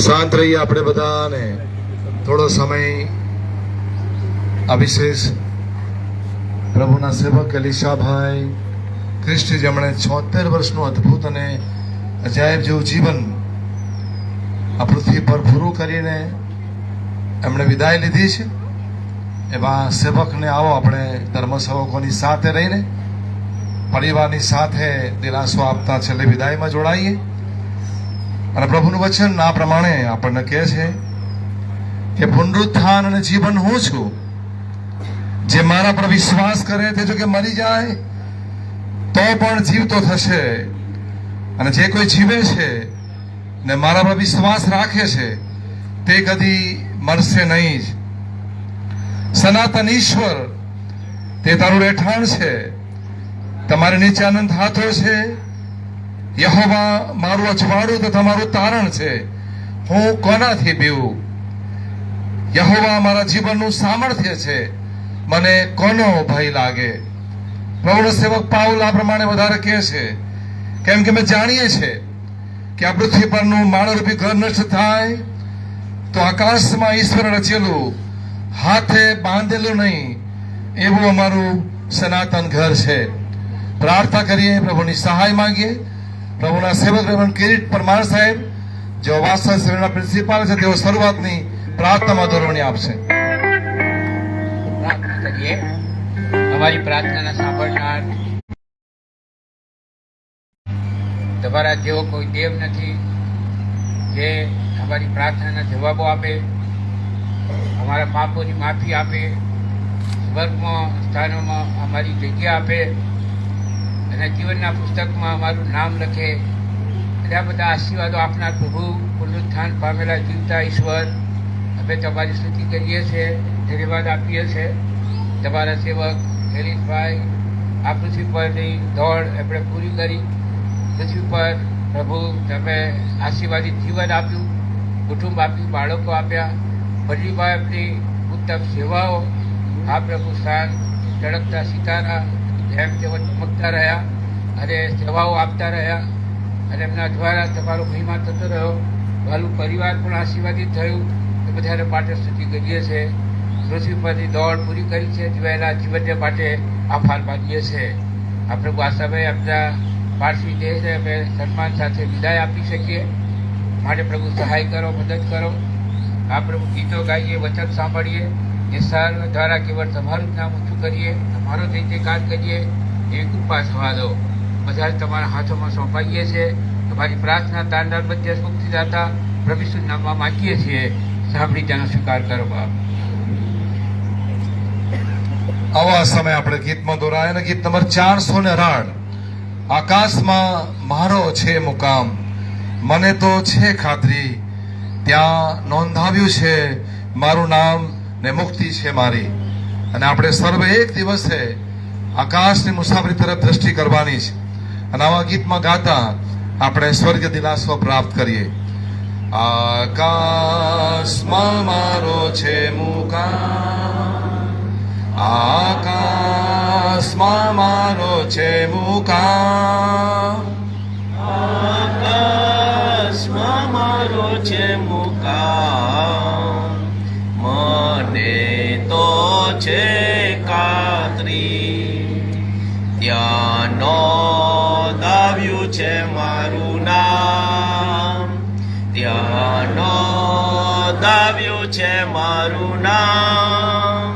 શાંત રહીએ આપણે બધાને થોડો સમય આ વિશેષ પ્રભુના સેવક એલિશાભાઈ ક્રિસ્ટી, જેમણે 76 વર્ષનું અદ્ભુત અને અજાયબ જેવું જીવન આ પૃથ્વી પર પૂરું કરીને એમણે વિદાય લીધી છે, એવા સેવકને આવો આપણે ધર્મ સેવકોની સાથે રહીને પરિવારની સાથે દિલાસો આપતા છેલ્લે વિદાયમાં જોડાઈએ. અને પ્રભુનું વચન આ પ્રમાણે આપણને કહે છે કે પુનરુત્થાન અને જીવન હું છું. જે મારા પર વિશ્વાસ કરે તે જો કે મરી જાય તો પણ જીવતો થશે, અને જે કોઈ જીવે છે ને મારા પર વિશ્વાસ રાખે છે તે કદી મરશે નહીં. સનાતન ઈશ્વર તે તારું રહેઠાણ છે, તમારે નીચે આનંદ હાથો છે. યહોવા મારું અજવાળું તો તમારું તારણ છે, હું કોનાથી બીવું. યહોવા મારા જીવનનું સામર્થ્ય છે, મને કોનો ભય લાગે. પ્રભુનો સેવક પાઉલ આ પ્રમાણે વધારે કહે છે, કેમ કે અમે જાણીએ છીએ કે આ પૃથ્વી પરનું માનવરૂપી ઘર નષ્ટ થાય તો આકાશમાં ઈશ્વર રચેલું, હાથે બાંધેલું નહીં એવું અમારું સનાતન ઘર છે. પ્રાર્થના કરીએ, પ્રભુની સહાય માંગીએ. પ્રભુના સેવક રેવન કિરીટ પરમાર સાહેબ, જેઓ વાસા શહેરના પ્રિન્સિપાલ છે, તેઓ શરૂઆતની પ્રાર્થનામાં દોરવણી આપશે. પ્રાર્થના કરીએ. અમારી પ્રાર્થનાના સાંભળનાર તમારા જેવો કોઈ દેવ નથી જે અમારી પ્રાર્થનાના જવાબો આપે, અમારા પાપોની માફી આપે, સ્વર્ગમાં સ્થાનોમાં અમારી જગ્યા આપે અને જીવનના પુસ્તકમાં અમારું નામ લખે. આ બધા આશીર્વાદો આપનાર પ્રભુ, પુનરુત્થાન પામેલા જીવતા ઈશ્વર, અમે તમારી સ્તુતિ કરીએ છીએ, ધન્યવાદ આપીએ છીએ. તમારા સેવક એલિશભાઈ આ પૃથ્વી પરની દોડ એમણે પૂરી કરી. પૃથ્વી પર પ્રભુ તમે આશીર્વાદિત જીવન આપ્યું, કુટુંબ આપ્યું, બાળકો આપ્યા. પરિવાર એમની ઉત્તમ સેવાઓ, આ પ્રભુ સ્થાન ચળકતા સિતારા એમ તેઓ ચમકતા રહ્યા અને સેવાઓ આપતા રહ્યા અને એમના દ્વારા તમારો મહિમા થતો રહ્યો. વાલું પરિવાર પણ આશીર્વાદિત થયું. એ બધાને માટે સ્તુતિ કરીએ છીએ. પૃથ્વી પરની દોડ પૂરી કરી છે, જીવાયેલા જીવનને માટે આભાર માનીએ છીએ. આ પ્રભુ આ સમયે એમના પાર્થિવ દેહને અમે સન્માન સાથે વિદાય આપી શકીએ માટે પ્રભુ સહાય કરો, મદદ કરો. આ પ્રભુ ગીતો ગાઈએ, વચન સાંભળીએ, એ સર્વ દ્વારા કેવળ તમારું નામ ઊંચું કરીએ, તમારો જય જયકાર કરીએ એવી કૃપા થવા દો. બધા તમારા હાથોમાં સોંપાઈએ છીએ. તમારી પ્રાર્થના તાંડવ મધ્ય મુક્તિદાતા પ્રભુ ઈસુના નામમાં માંગીએ છીએ. સાંભળી તેનો સ્વીકાર કરો બાપ. આવા સમય આપણે ગીતમાં દોરાય અને ગીત નંબર 418. આકાશમાં મારો છે મુકામ, મને તો છે ખાતરી, ત્યાં નોંધાવ્યું છે મારું નામ ને મુક્તિ છે મારી. અને આપણે સર્વે એક દિવસે આકાશની મુસાફરી તરફ દ્રષ્ટિ કરવાની છે. અને આવા ગીતમાં ગાતા આપણે સ્વર્ગ દિલાસો પ્રાપ્ત કરીએ. આકાશમાં મારો છે મુકામ, આકાશમાં મારો છે મુકામ, આકાશમાં મારો છે મુકામ, મને તો છે ખાતરી, ત્યાં નોંધાવ્યું છે મારું નામ, ત્યાં નોંધાવ્યું છે મારું નામ,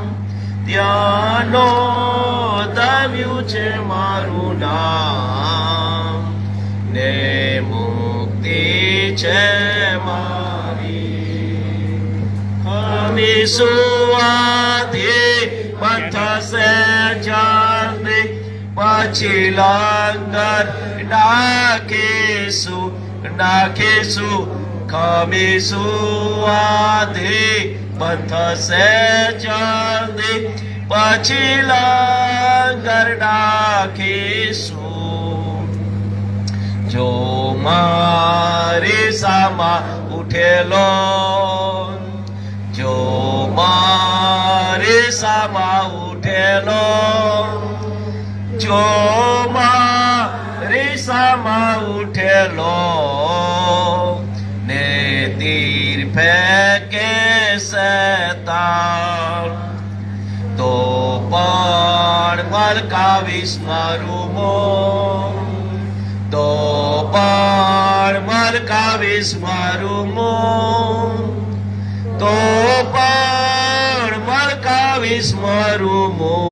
ત્યાં નોંધાવ્યું છે મારું નામ, ને મુક્તિ છે મારી. વિશ્વાથી પથશે ચાલે, પછી લંગર નાખીશું, ખમીશું આધી પથશે ચાલે, પછી લંગર નાખીશું. જો મારી સામા ઉઠેલો, જો મારી સામા ઉઠેલો, જો મારી સામા ઉઠેલો, ને તી તો પણ મલકાવીશ મારું મોં, તો પણ મલકાવીશ મારું મોં, તો પણ મલકાવીશ મારું મોં.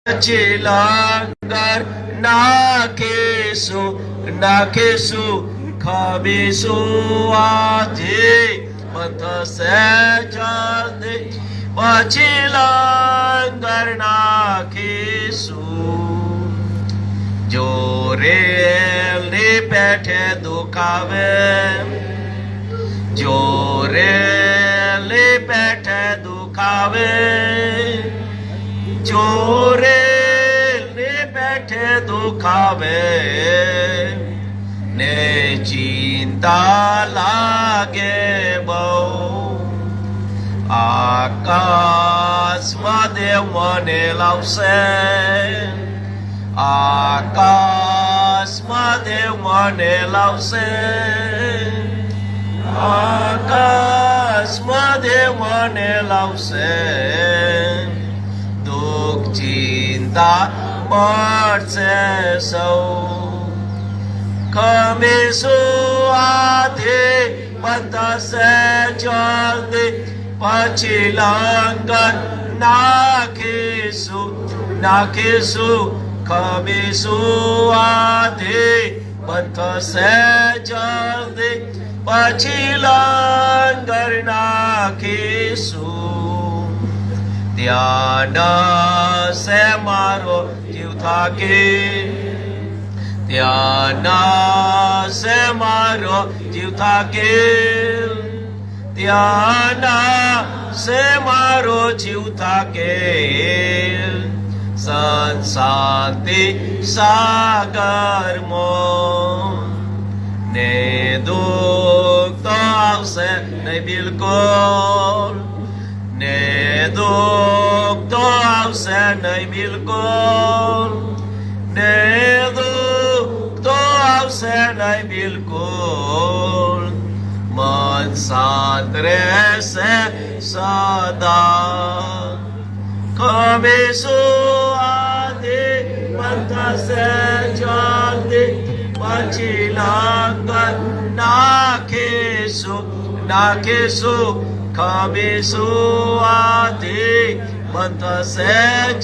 પછી લંગર નાખીશું ખબીશું આજે થશે જલ્દી. પછી લંગર નાખીશું. જો રેલની પેઠે દુખાવે, જો રેલની પેઠે દુખાવે, જો રેલની પેઠે દુખાવે ને ચિંતા લાગે બહુ. આકાશમાં દેવ મને લાવશે, આકાશમાં દેવ મને લાવશે, આકાશમાં દેવ મને લાવશે. દુઃખ ચિંતા મળશે સૌ. ખમીશું આધે બતાશે જલ્દી. પછી લંગર નાખીશું ખમીશું આધે બતાશે જલ્દી. પછી લંગર નાખીશું. ત્યાં નસે મારો જીવ થાકી, ત્યાં નસે મારો જીવ થાકેલ, ત્યાં નસે મારો જીવ થાકેલ. શાંતિ સાગરમાં ને દુઃખ તો આવશે નહીં બિલકુલ, ને દુઃખ તો આવશે નહીં બિલકુલ, ને દુઃખ તો આવશે નહીં બિલકુલ. મન શાંત રહેશે સદા. ખમીશું આધે બતાશે જલ્દી. પછી લંગર નાખીશું ખમીશું આધે બતાશે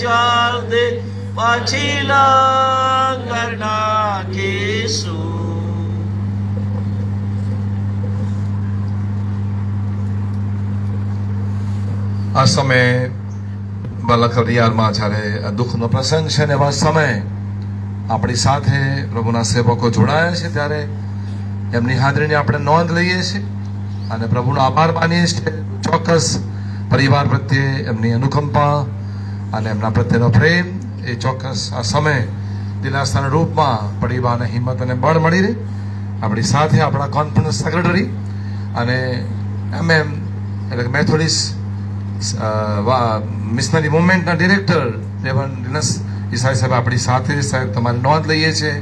જલ્દી. પછી લંગર નાખીશું. આ સમયે બાલકરિયારમાં જ્યારે દુઃખનો પ્રસંગ છે ને એવા સમયે આપણી સાથે પ્રભુના સેવકો જોડાયા છે ત્યારે એમની હાજરીની આપણે નોંધ લઈએ છીએ અને પ્રભુનો આભાર માનીએ છીએ. ચોક્કસ પરિવાર પ્રત્યે એમની અનુકંપા અને એમના પ્રત્યેનો પ્રેમ એ ચોક્કસ આ સમય દિલાસાના રૂપમાં પરિવારને હિંમત અને બળ મળી રહે. આપણી સાથે આપણા કોન્ફરન્સ સેક્રેટરી અને એટલે મેથોડિસ્ટ મિશનરી મુવમેન્ટના ડિરેક્ટર રેવરન્ડ લિનસ ઈસાઈ સાહેબ આપણી સાથે સાહેબ તમારી નોંધ લઈએ છીએ.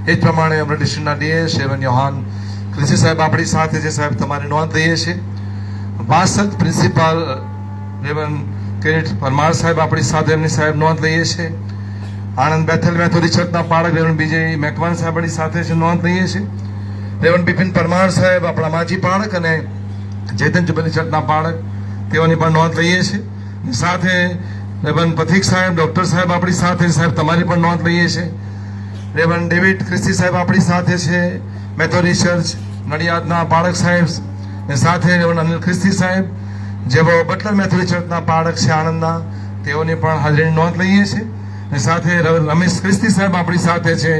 એ જ પ્રમાણે અમરેલી ડિસ્ટ્રિક્ટના ડીએસ રેવરન્ડ યોહાન ક્રિસી સાહેબ આપણી સાથે છે સાહેબ તમારી નોંધ લઈએ છીએ. વાસદ પ્રિન્સિપાલ રેવરન્ડ કિરીટ પરમાર સાહેબ આપણી સાથે એમની સાહેબ નોંધ લઈએ છીએ. આણંદ બેથલ મેથોડિસ્ટ ચર્ચના પાળક રેવરન્ડ બીજે મેકવાન સાહેબ આપણી સાથે છે નોંધ લઈએ છીએ. રેવરન્ડ બિપિન પરમાર સાહેબ આપણા માજી પાળક અને ચેતન જુબેલી ચર્ચના પાળક તેઓની પણ નોંધ લઈએ છીએ. સાથે રેવરન્ડ પથિક સાહેબ ડૉક્ટર સાહેબ આપણી સાથે સાહેબ તમારી પણ નોંધ લઈએ છીએ. રેવરન્ડ ડેવિડ ક્રિસ્તી સાહેબ આપણી સાથે છે મેથોડિસ્ટ ચર્ચ નડિયાદના પાળક સાહેબ ને સાથે રેવરન્ડ અનિલ ક્રિસ્તી સાહેબ જેઓ બટલર મેથોડિસ્ટ ચર્ચના પાળક છે આણંદના તેઓની પણ હાજરીની નોંધ લઈએ છીએ. ને સાથે રેવરન્ડ રમેશ ક્રિસ્તી સાહેબ આપણી સાથે છે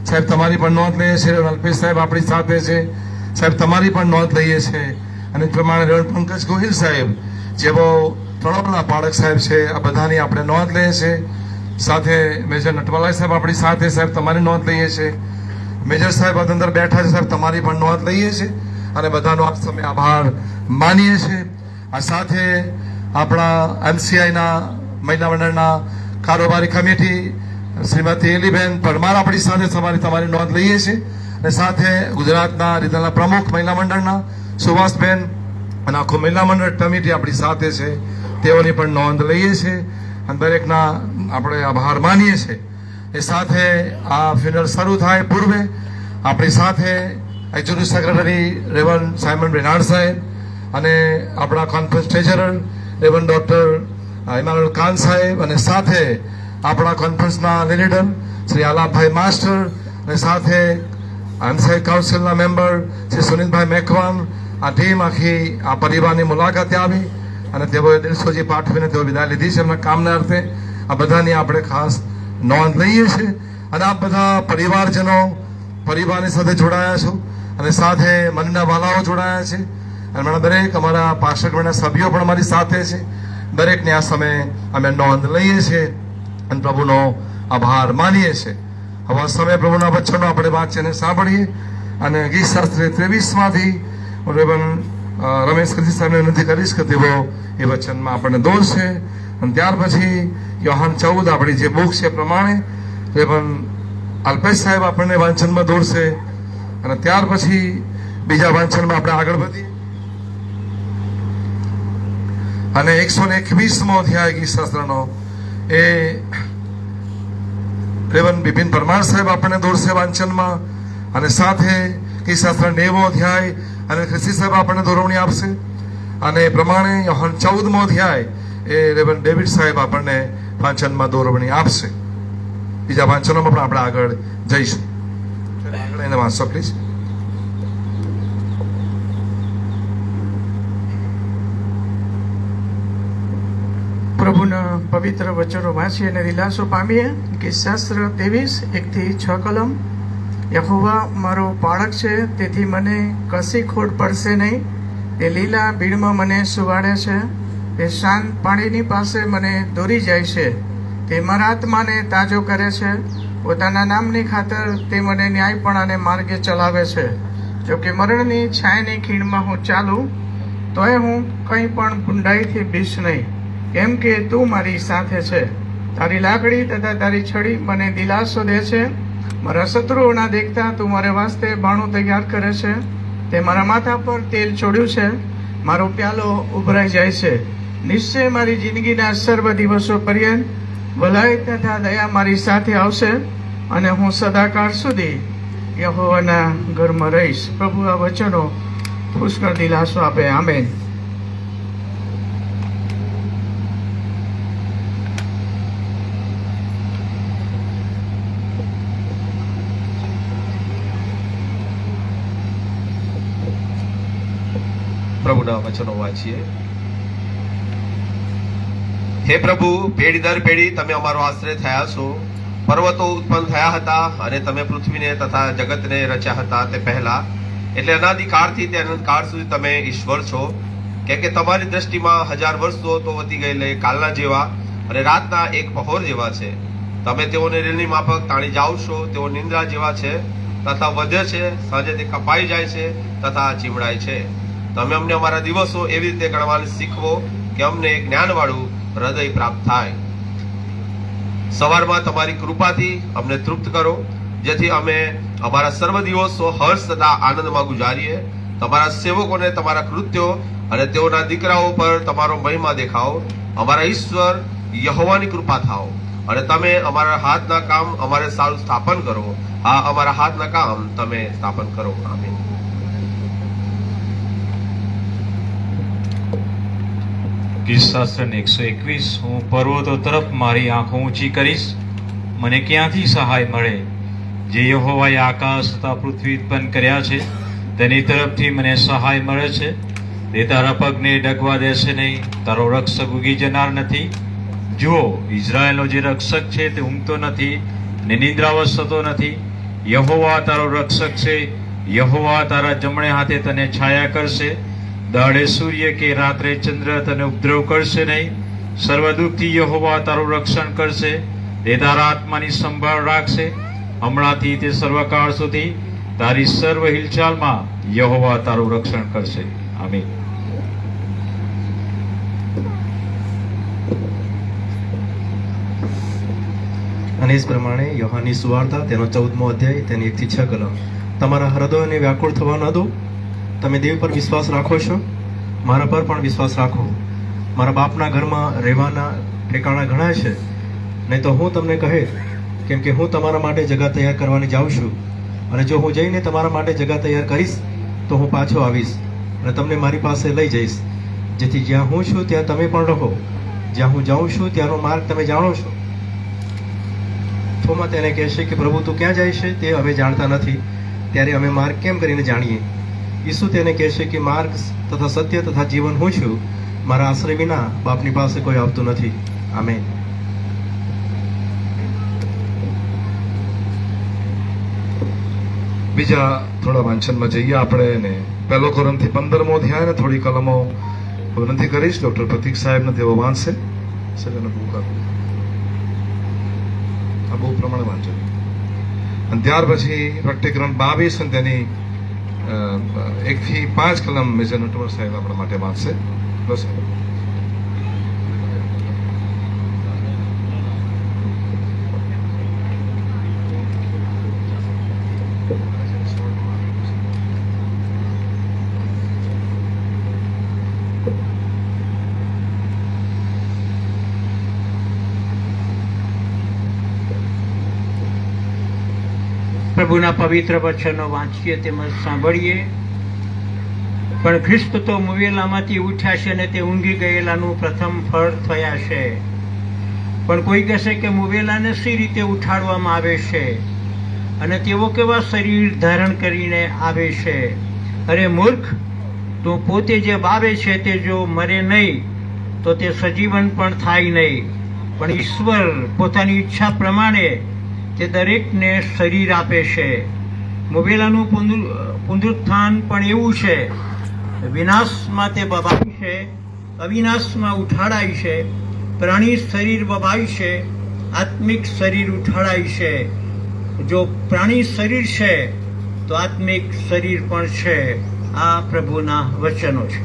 સાહેબ તમારી પણ નોંધ લઈએ છીએ. રેવરન્ડ અલ્પેશ સાહેબ આપણી સાથે છે સાહેબ તમારી પણ નોંધ લઈએ છીએ. અને પ્રમાણે રેવરન્ડ પંકજ ગોહિલ સાહેબ જેઓ તળોપના પાળક સાહેબ છે આ બધાની આપણે નોંધ લઈએ છીએ. સાથે મેજર નટવાલા સાહેબ આપણી સાથે સાહેબ તમારી નોંધ લઈએ છીએ. મેજર સાહેબ અંદર બેઠા છે સાહેબ તમારી પણ નોંધ લઈએ છીએ અને બધાનો આ સમય આભાર માનીએ છીએ. આ સાથે આપણા એમસીઆઈના મહિલા મંડળના કારોબારી કમિટી શ્રીમતી એલીબેન પરમાર આપણી સાથે તમારી નોંધ લઈએ છીએ. અને સાથે ગુજરાતના રીતના પ્રમુખ મહિલા મંડળના સુભાષબેન અને આખું મહિલા મંડળ કમિટી આપણી સાથે છે તેઓની પણ નોંધ લઈએ છીએ અને દરેકના આપણે આભાર માનીએ છીએ. એ સાથે આ ફ્યુનરલ શરૂ થાય પૂર્વે આપણી સાથે executive secretary Reverend Simon Brainerd saheb અને આપણા conference treasurer Reverend doctor Emmanuel Khan saheb અને સાથે આપણા કોન્ફરન્સના લીડર શ્રી આલાપભાઈ માસ્ટર અને સાથે આંસા કાઉન્સિલના મેમ્બર શ્રી સુનિલભાઈ મેકવાન, આ ટીમ આખી આ પરિવારની મુલાકાતે આવી અને તેઓએ દિલસોજી પાઠવીને તેઓ વિદાય લીધી છે એમના કામના અર્થે. આ બધાની આપણે ખાસ નોંધ લઈએ છીએ અને આપ બધા પરિવારજનો પરિવારની સાથે જોડાયા છો અને સાથે મનના વાલાઓ જોડાયા છે અને મારા દરેક અમારા પાર્ષદગણના સભ્યો પણ અમારી સાથે છે. દરેકને આ સમયે અમે નોંધ લઈએ છીએ અને પ્રભુનો આભાર માનીએ છીએ. હવે આ સમયે પ્રભુના વચનો આપણે વાંચીને સાંભળીએ અને ગીત શાસ્ત્ર 23માંથી રેવન રમેશ કૃષિ સાહેબને વિનંતી કરીશ કે તેઓ એ વચનમાં આપણને દોરશે અને ત્યાર પછી યોહાન 14 આપણી જે બુક છે પ્રમાણે રેવન અલ્પેશ સાહેબ આપણને વાંચનમાં દોરશે અને ત્યાર પછી બીજા વાંચનમાં આપણે આગળ વધીએ અને 121મો અધ્યાય ગીત શાસ્ત્રનો એ રેવન બિપિન પરમાર સાહેબ આપણને દોરશે વાંચનમાં અને સાથે ગીત શાસ્ત્ર 90મો અધ્યાય અને ખ્રિસ્તી સાહેબ આપણને દોરવણી આપશે અને એ પ્રમાણે યોહાન 14મો અધ્યાય એ રેવન ડેવિડ સાહેબ આપણને વાંચનમાં દોરવણી આપશે. બીજા વાંચનોમાં પણ આપણે આગળ જઈશું. આગળ એને વાંચો પ્લીઝ. પ્રભુના પવિત્ર વચનો વાંચીએ અને દિલાસો પામીએ. ગીત શાસ્ત્ર 23:1-6 કલમ. યહોવા મારો પાળક છે, તેથી મને કશી ખોટ પડશે નહીં. તે લીલા બીડમાં મને સુવાડે છે, તે શાંત પાણીની પાસે મને દોરી જાય છે. તે મારા આત્માને તાજો કરે છે, પોતાના નામની ખાતર તે મને ન્યાયપણાને માર્ગે ચલાવે છે. જો કે મરણની છાયાની ખીણમાં હું ચાલું તોય હું કંઈ પણ ભૂંડાઈથી બીશ નહીં, કેમ કે તું મારી સાથે છે. તારી લાકડી તથા તારી છડી મને દિલાસો દે છે. મારા શત્રુઓના દેખતા તું મારે વાસ્તે બાણું તૈયાર કરે છે. તે મારા માથા પર તેલ ચોડ્યું છે, મારો પ્યાલો ઉભરાઈ જાય છે. નિશ્ચય મારી જિંદગીના સર્વ દિવસો પર્યંત ભલાઈ તથા દયા મારી સાથે આવશે અને હું સદાકાળ સુધી યહોવાના ઘરમાં રહીશ. પ્રભુ આ વચનો પુષ્કળ દિલાસો આપે. આમેન. પ્રભુના વચનો વાંચીએ. હે પ્રભુ, પેઢી દર પેઢી તમે અમારો આશ્રય થયા છો. પર્વતો ઉત્પન્ન થયા હતા અને તમે પૃથ્વીને તથા જગતને રચ્યા હતા તે પહેલા, એટલે અનાદિકાળથી તે અનંતકાળ સુધી તમે ઈશ્વર છો. કેમ કે તમારી દ્રષ્ટિમાં 1000 વર્ષો તો વધી ગયેલા કાલના જેવા અને રાતના એક પહોર જેવા છે. તમે તેઓને રેલની માફક તાણી જાઓ છો. તેઓ નિંદ્રા જેવા છે તથા વધે છે, સાંજે તે કપાઈ જાય છે તથા ચીમડાય છે. તમે અમને અમારા દિવસો એવી રીતે ગણવાનું શીખવો કે અમને જ્ઞાનવાળું હૃદય પ્રાપ્ત થાય. સવારમાં તમારી કૃપાથી અમને તૃપ્ત કરો, જેથી અમે અમારા સર્વ દિવસો હર્ષ તથા આનંદમાં ગુજારીએ. તમારા સેવકોને તમારા કૃત્યો અને તેઓના દીકરાઓ પર તમારો મહિમા દેખાવો. અમારા ઈશ્વર યહોવાની કૃપા થાઓ અને તમે અમારા હાથના કામ અમારે સારું સ્થાપન કરો. આ અમારા હાથના કામ તમે સ્થાપન કરો. આમીન. ગીત શાસ્ત્ર 121. હું પર્વતો તરફ મારી આંખો ઊંચી કરીશ, મને ક્યાંથી સહાય મળે? જે યહોવાએ આકાશ તથા પૃથ્વી ઉત્પન્ન કર્યા છે તેની તરફથી મને સહાય મળે છે. તે તારા પગને ડગવા દેશે નહીં, તારો રક્ષક ઉગી જનાર નથી. જુઓ, ઇઝરાયેલનો જે રક્ષક છે તે ઊંઘતો નથી ને નિદ્રાવશ થતો નથી. યહોવા તારો રક્ષક છે, યહોવા તારા જમણે હાથે તને છાયા કરશે. દાડે સૂર્ય કે રાત્રે ચંદ્ર તને ઉપદ્રવ કરશે નહીં. સર્વ દુઃખથી યહોવા તારું રક્ષણ કરશે. તે તારા આત્માની સંભાળ રાખશે. હમણાંથી તે સર્વકાળ સુધી તારી સર્વ હિલચાલમાં યહોવા તારું રક્ષણ કરશે. આમીન. અને એ પ્રમાણે યોહાનની સુવાર્તા તેનો 14મો અધ્યાય તેની 1-6 કલમ. તમારા હૃદયોને વ્યાકુળ થવા ન દો. તમે દેવ પર વિશ્વાસ રાખો છો, મારા પર પણ વિશ્વાસ રાખો. મારા બાપના ઘરમાં રહેવાના ઠેકાણા ઘણા છે, નહીં તો હું તમને કહે, કેમ કે હું તમારા માટે જગા તૈયાર કરવાની જાઉં છું. અને જો હું જઈને તમારા માટે જગા તૈયાર કરીશ તો હું પાછો આવીશ અને તમને મારી પાસે લઈ જઈશ, જેથી જ્યાં હું છું ત્યાં તમે પણ રહો. જ્યાં હું જાઉં છું ત્યાંનો માર્ગ તમે જાણો છો. થોમા તેને કહેશે કે પ્રભુ તું ક્યાં જાય છે તે અમે જાણતા નથી. ત્યારે અમે માર્ગ કેમ કરીને જાણીએ? ઈસુ તેને કહેશે કે માર્ગ તથા સત્ય તથા જીવન હું છું. મારા આશ્રય વિના બાપની પાસે કોઈ આવતું નથી. આમેન. બીજા થોડા વાંચનમાં જઈએ આપણે ને 1 કોરિન્થી 15મો અધ્યાય ને થોડી કલમો વિનંતી કરીશ. ડોક્ટર પ્રતીક સાહેબને તેઓ વાંચશે. સગન બુક આ બહુ પ્રમાણે વાંચો. અને ત્યાર પછી પ્રકટીકરણ 22 અને તેની 1 થી 5 કલમ મેજર નટવર સાહેબ આપણા માટે વાંચશે. બસ પ્રભુના પવિત્ર વચનો વાંચીએ તેમજ સાંભળીએ. પણ ખ્રિસ્ત તો મુવેલામાંથી ઉઠ્યા છે અને તે ઊંઘી ગયેલાનું પ્રથમ ફળ થયા છે. પણ કોઈ કહેશે કે મુવેલાને શી રીતે ઉઠાડવામાં આવે છે અને તેઓ કેવા શરીર ધારણ કરીને આવે છે? અરે મૂર્ખ, તું પોતે જે વાવે છે તે જો મરે નહીં તો તે સજીવન પણ થાય નહીં. પણ ઈશ્વર પોતાની ઈચ્છા પ્રમાણે તે દરેકને શરીર આપે છે. મુવેલાનું પુનરુત્થાન પણ એવું છે, વિનાશમાં તે બબાય છે, અવિનાશમાં ઉઠાડાય છે. પ્રાણી શરીર બબાય છે, આત્મિક શરીર ઉઠાડાય છે. જો પ્રાણી શરીર છે તો આત્મિક શરીર પણ છે. આ પ્રભુના વચનો છે.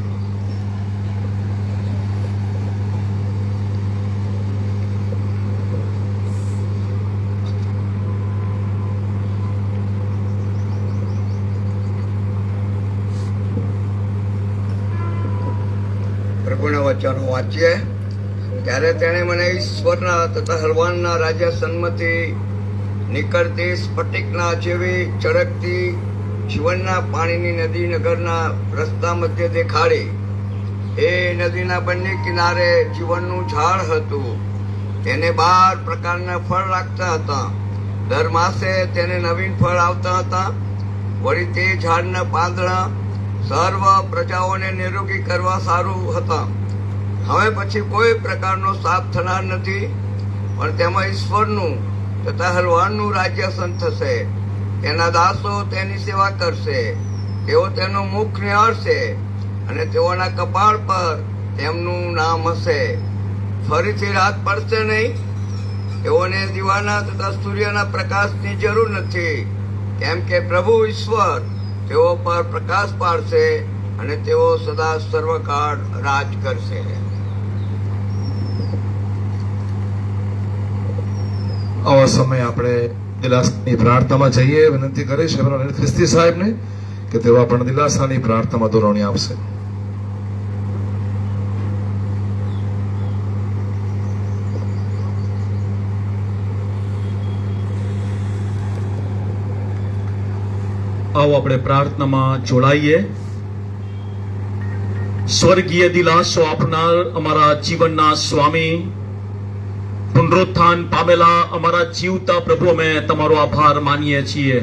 પ્રભુના વચનો વાંચીએ. ત્યારે તેણે મને ઈશ્વરના તથા હલવાનના રાજ્ય સન્મતી નીકળતી સ્ફટિકના જેવી ચળકતી જીવનના પાણીની નદી નગરના રસ્તા મધ્ય દેખાડી. એ નદીના બંને કિનારે જીવનનું ઝાડ હતું. તેને 12 પ્રકારના ફળ લાગતા હતા. દર માસે તેને નવીન ફળ આવતા હતા. વળી તે ઝાડના પાંદડા સર્વ પ્રજાઓને નિરોગી કરવા સારું હતા. હવે પછી કોઈ પ્રકારનો સાપ થનાર નથી, પણ તેમાં ઈશ્વરનું તથા હલવાનનું રાજ્ય થશે. તેના દાસો તેની સેવા કરશે. તેઓ તેનું મુખ નિહાળશે અને તેઓના કપાળ પર તેમનું નામ હશે. ફરીથી રાત પડશે નહીં. તેઓને દીવાના તથા સૂર્યના પ્રકાશની જરૂર નથી, કેમ કે પ્રભુ ઈશ્વર તેઓ પર પ્રકાશ પાડશે અને તેઓ સદા સર્વકાળ રાજ કરશે. આવા સમયે આપણે દિલાસાની પ્રાર્થનામાં જઈએ. વિનંતી કરીશ અનિલ ખ્રિસ્તી સાહેબને કે તેઓ આપણને દિલાસાની પ્રાર્થનામાં દોરવણી આપશે. આવો આપણે પ્રાર્થનામાં જોડાઈએ. સ્વર્ગીય દિલાસો આપનાર અમારા જીવનના સ્વામી, પુનરુત્થાન પામેલા અમારા જીવતા પ્રભુ, અમે તમારો આભાર માનીએ છીએ.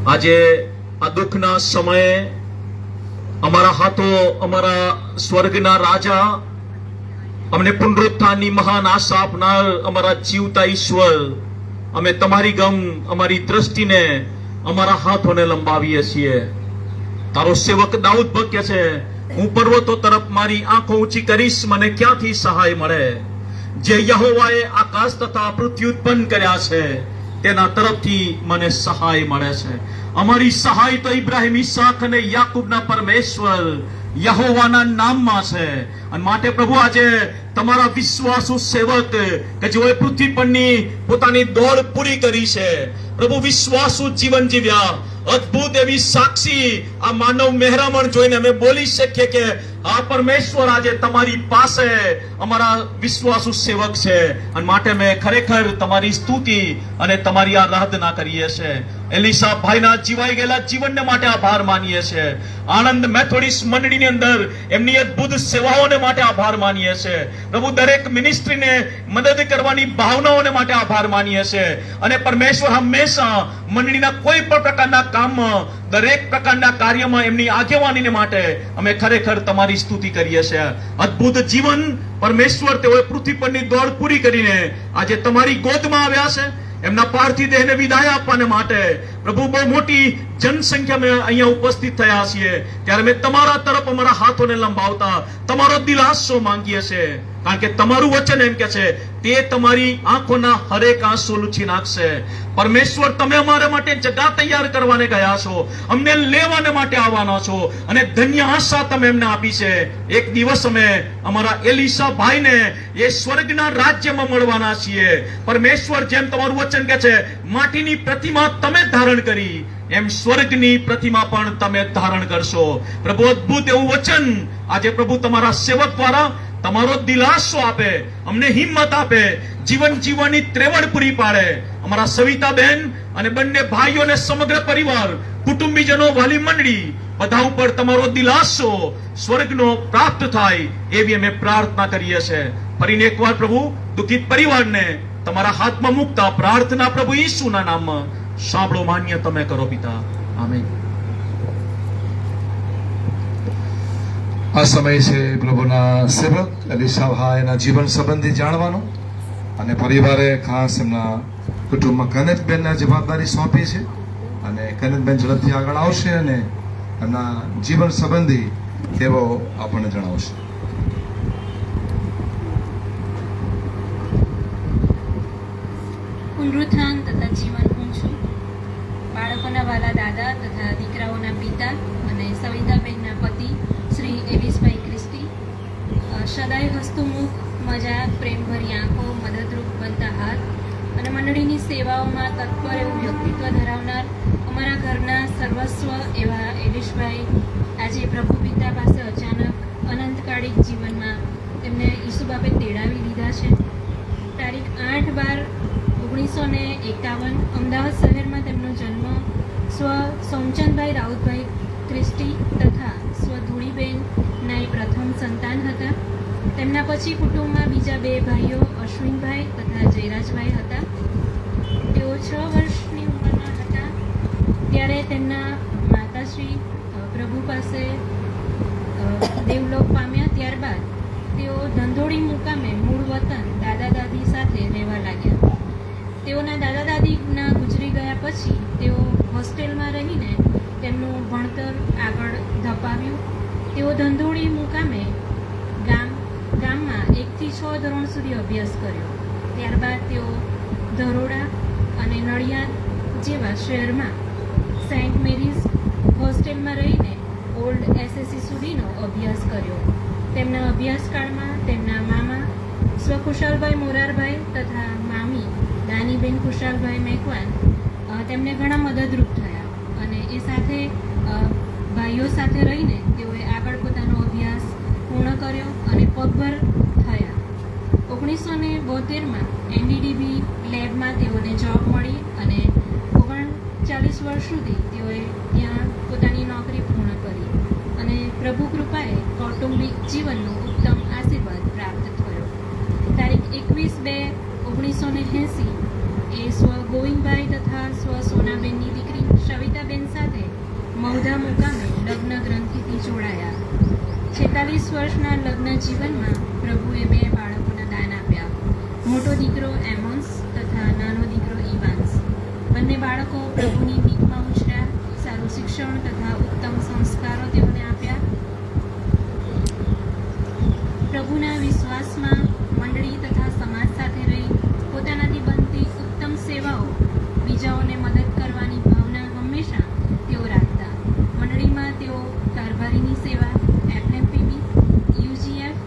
આજે આ દુઃખના સમયે અમારા હાથો અમારા સ્વર્ગના રાજા, અમને પુનરુત્થાનની મહાન આશા આપનાર અમારા જીવતા ઈશ્વર, અમે તમારી ગમ અમારી દ્રષ્ટિને અમારા હાથોને લંબાવીએ છીએ. તારો સેવક દાઉદ ભક્ય છે, હું પર્વતો તરફ મારી આંખો ઊંચી કરીશ, મને ક્યાંથી સહાય મળે? જે યહોવાએ આકાશ તથા પૃથ્વી ઉત્પન્ન કર્યા છે તેના તરફથી મને સહાય મળે છે. અમારી સહાય તો ઇબ્રાહિમ, ઈસાક અને યાકૂબના પરમેશ્વર યહોવાના નામમાં છે. અને માટે પ્રભુ આજે તમારા વિશ્વાસુ સેવક કે જેઓએ પૃથ્વી પરની પોતાની દોડ પૂરી કરી છે, પ્રભુ વિશ્વાસુ જીવન જીવ્યા, અદ્ભુત એવી સાક્ષી આ માનવ મહેરામણ જોઈને અમે બોલી શકીએ કે આ પરમેશ્વર આજે તમારી પાસે અમારા વિશ્વાસુ સેવક છે. અને માટે અમે ખરેખર તમારી સ્તુતિ અને તમારી આરાધના કરીએ છીએ. એલિસા ભાઈના જીવાઈ ગયેલા જીવનને માટે આભાર માનીએ છીએ. આનંદ મેથોડિસ્ટ મંડળીની અંદર એમની અદ્ભુત સેવાઓને માટે આભાર માનીએ છીએ. પ્રભુ દરેક મિનિસ્ટ્રીને મદદ કરવાની ભાવનાઓને માટે આભાર માનીએ છીએ. અને પરમેશ્વર હંમેશા મંડળીના કોઈ પણ પ્રકારના કામમાં, દરેક પ્રકારના કાર્યમાં એમની આગેવાનીને માટે અમે ખરેખર તમારી સ્તુતિ કરીએ છીએ. અદ્ભુત જીવન પરમેશ્વર તેઓએ પૃથ્વી પરની દોડ પૂરી કરીને આજે તમારી ગોદમાં આવ્યા છે. એમના પાર્થિવ દેહને વિદાય આપવાને માટે પ્રભુ બહુ મોટી જનસંખ્યામાં અહીંયા ઉપસ્થિત થયા છીએ, ત્યારે અમે તમારા તરફ અમારા હાથોને લંબાવતા તમારો દિલાસો માંગીએ છીએ. કારણ કે તમારું વચન એમ કે છે તે તમારી આંખોના હરેક આંસુ લૂછી નાખશે. પરમેશ્વર તમે અમારા માટે જગા તૈયાર કરવાને ગયા છો, અમને લેવાને માટે આવવાના છો, અને ધન્ય આશા તમે એમને આપી છે. એક દિવસ અમે અમારા એલિસા ભાઈને એ સ્વર્ગના રાજ્યમાં મળવાના છીએ. પરમેશ્વર જેમ તમારું વચન કે છે માટીની પ્રતિમા તમે ધારણ કરી, એમ સ્વર્ગની પ્રતિમા પણ તમે ધારણ કરશો. પ્રભુ અદ્ભુત એવું વચન આજે પ્રભુ તમારા સેવક દ્વારા તમારો દિલાસો આપે, અમને હિંમત આપે, જીવન જીવવાની ત્રેવડ પૂરી પાડે. અમારા સવિતાબેન અને બંને ભાઈઓ અને સમગ્ર પરિવાર, કુટુંબીજનો, વાલી મંડળી બધા ઉપર તમારો દિલાસો સ્વર્ગનો પ્રાપ્ત થાય એવી અમે પ્રાર્થના કરીએ છીએ. ફરીને એકવાર પ્રભુ દુઃખિત પરિવારને તમારા હાથમાં મૂકતા પ્રાર્થના પ્રભુ ઈસુના નામમાં સાંભળો, માન્ય તમે કરો પિતા. આમેન. આ સમય છે પ્રભુના સેવક એલિસાભાઈના જીવન સંબંધી જાણવાનો, અને પરિવારે ખાસ એમના કુટુંબમાં કનેતબેનને જવાબદારી સોંપી છે, અને કનેતબેન ઝડપથી આગળ આવશે અને એમના જીવન સંબંધી તેઓ આપણને જણાવશે. પુનરુત્થાન તથા જીવન હું છું. બાળકોના વાલા દાદા તથા દીકરાઓના પિતા અને સવિતાબેનના પતિ શ્રી એલિસભાઈ ક્રિસ્ટી, સદાય હસ્તુમુખ, મજાક, પ્રેમભરી આંખો, મદદરૂપ બનતા હાથ અને મંડળીની સેવાઓમાં તત્પર એવું વ્યક્તિત્વ ધરાવનાર અમારા ઘરના સર્વસ્વ એવા એલિશભાઈ આજે પ્રભુ પિતા પાસે અચાનક અનંતકાળિક જીવનમાં તેમને ઈસુબાપે તેડાવી લીધા છે. તારીખ 8/12/1951 અમદાવાદ શહેરમાં તેમનો જન્મ સ્વ સોમચંદભાઈ રાઉતભાઈ ક્રિસ્ટી તથા સ્વ ધૂળીબેન ના પ્રથમ સંતાન હતા. તેમના પછી કુટુંબમાં બીજા 2 ભાઈઓ અશ્વિનભાઈ તથા જયરાજભાઈ હતા. તેઓ 6 વર્ષની ઉંમરના હતા ત્યારે તેમના માતાશ્રી પ્રભુ પાસે દેવલોક પામ્યા. ત્યારબાદ તેઓ ધંધોળી મુકામે મૂળ વતન દાદા દાદી સાથે રહેવા લાગ્યા. તેઓના દાદા દાદીના ગુજરી ગયા પછી તેઓ હોસ્ટેલમાં રહીને તેમનું ભણતર આગળ ધપાવ્યું. તેઓ ધંધોળી મુકામે ગામમાં 1 થી 6 ધોરણ સુધી અભ્યાસ કર્યો. ત્યારબાદ તેઓ ધરોડા અને નડિયાદ જેવા શહેરમાં સેન્ટ મેરીઝ હોસ્ટેલમાં રહીને ઓલ્ડ એસએસસી સુધીનો અભ્યાસ કર્યો. તેમના અભ્યાસકાળમાં તેમના મામા સ્વ ખુશાલભાઈ મોરારભાઈ તથા મામી દાનીબેન ખુશાલભાઈ મેકવાન તેમને ઘણા મદદરૂપ થયા, અને એ સાથે ભાઈઓ સાથે રહીને તેઓએ આગળ પોતાનો અભ્યાસ પૂર્ણ કર્યો અને પગભર થયા. 1972માં એનડીડીબી લેબમાં તેઓને જોબ મળી અને 39 વર્ષ સુધી તેઓએ ત્યાં પોતાની નોકરી પૂર્ણ કરી, અને પ્રભુ કૃપાએ કૌટુંબિક જીવનનો ઉત્તમ આશીર્વાદ પ્રાપ્ત થયો. તારીખ 21/2/1980 એ સ્વ ગોવિંદભાઈ તથા સ્વ સોનાબેનની દીકરી સવિતાબેન સાથે મૌધા મુકામે લગ્ન ગ્રંથિથી જોડાયા. 46 વર્ષના લગ્ન જીવનમાં પ્રભુએ 2 બાળકોના દાન આપ્યા. મોટો દીકરો એમોન્સ તથા નાનો દીકરો ઇવાન્સ. બંને બાળકો પ્રભુની બીકમાં ઉછર્યા. સારું શિક્ષણ તથા ઉત્તમ સંસ્કારો તેઓને આપ્યા. પ્રભુના વિશ્વાસમાં મંડળી તથા સમાજ સાથે રહી પોતાનાથી બનતી ઉત્તમ સેવાઓ, બીજાઓને મદદ કરવાની ભાવના હંમેશા તેઓ રાખતા. મંડળીમાં તેઓ કારભારીની સેવા, એફએમપીબી, યુજીએફ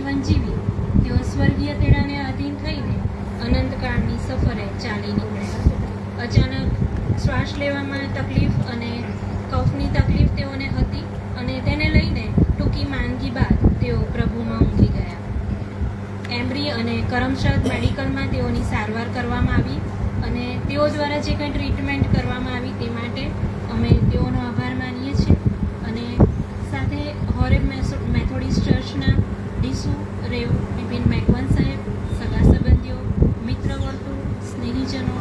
જીવન જીવી તેઓ સ્વર્ગીય તેડાને આધીન થઈને અનંતકાળની સફરે ચાલી નીકળ્યા. અચાનક શ્વાસ લેવામાં તકલીફ અને કફની તકલીફ તેઓને હતી અને તેને લઈને ટૂંકી માંદગી બાદ તેઓ પ્રભુમાં ઊંઘી ગયા. એમ્બ્રી અને કરમસદ મેડિકલમાં તેઓની સારવાર કરવામાં આવી અને તેઓ દ્વારા જે કંઈ ટ્રીટમેન્ટ કરવામાં આવી તે માટે અમે તેઓનો આભાર માનીએ છીએ. અને સાથે હોરેબ મેથોડિસ્ટ ચર્ચના ડીસુ રેવ બિપિન મેકવાન સાહેબ, સગા સંબંધીઓ, મિત્ર વર્તુળ, સ્નેહીજનો,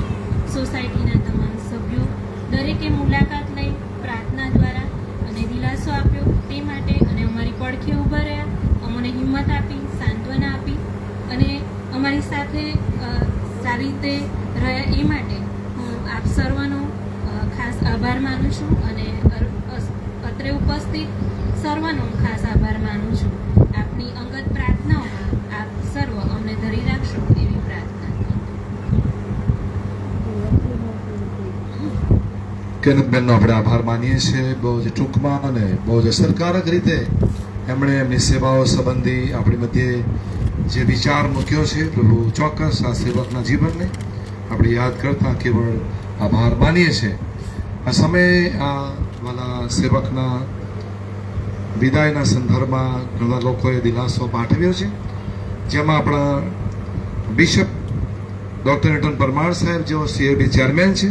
સોસાયટીના તમામ સભ્યો દરેકે મુલાકાત લઈ પ્રાર્થના દ્વારા અને દિલાસો આપ્યો તે માટે અને અમારી પડખે ઊભા રહ્યા, અમને હિંમત આપી, સાંત્વના આપી અને અમારી સાથે સારી રીતે રહ્યા એ માટે હું આપ સર્વનો ખાસ આભાર માનું છું અને અત્રે ઉપસ્થિત સર્વનો ખાસ આભાર માનું છું. આપની અંગત પ્રાર્થનાઓમાં આપ સર્વ અમને ધરી રાખશો એવી પ્રાર્થના. કેનતબેનનો આપણે આભાર માનીએ છીએ. બહુ જ ટૂંકમાં અને બહુ જ અસરકારક રીતે એમણે એમની સેવાઓ સંબંધી આપણી મધ્યે જે વિચાર મૂક્યો છે, પ્રભુ ચોક્કસ આ સેવકના જીવનને આપણે યાદ કરતા કેવળ આભાર માનીએ છીએ. આ સમયે આ વાલા સેવકના વિદાયના સંદર્ભમાં ઘણા લોકોએ દિલાસો પાઠવ્યો છે, જેમાં આપણા બિશપ ડૉક્ટર એન્ટન પરમાર સાહેબ જેઓ CAB ચેરમેન છે,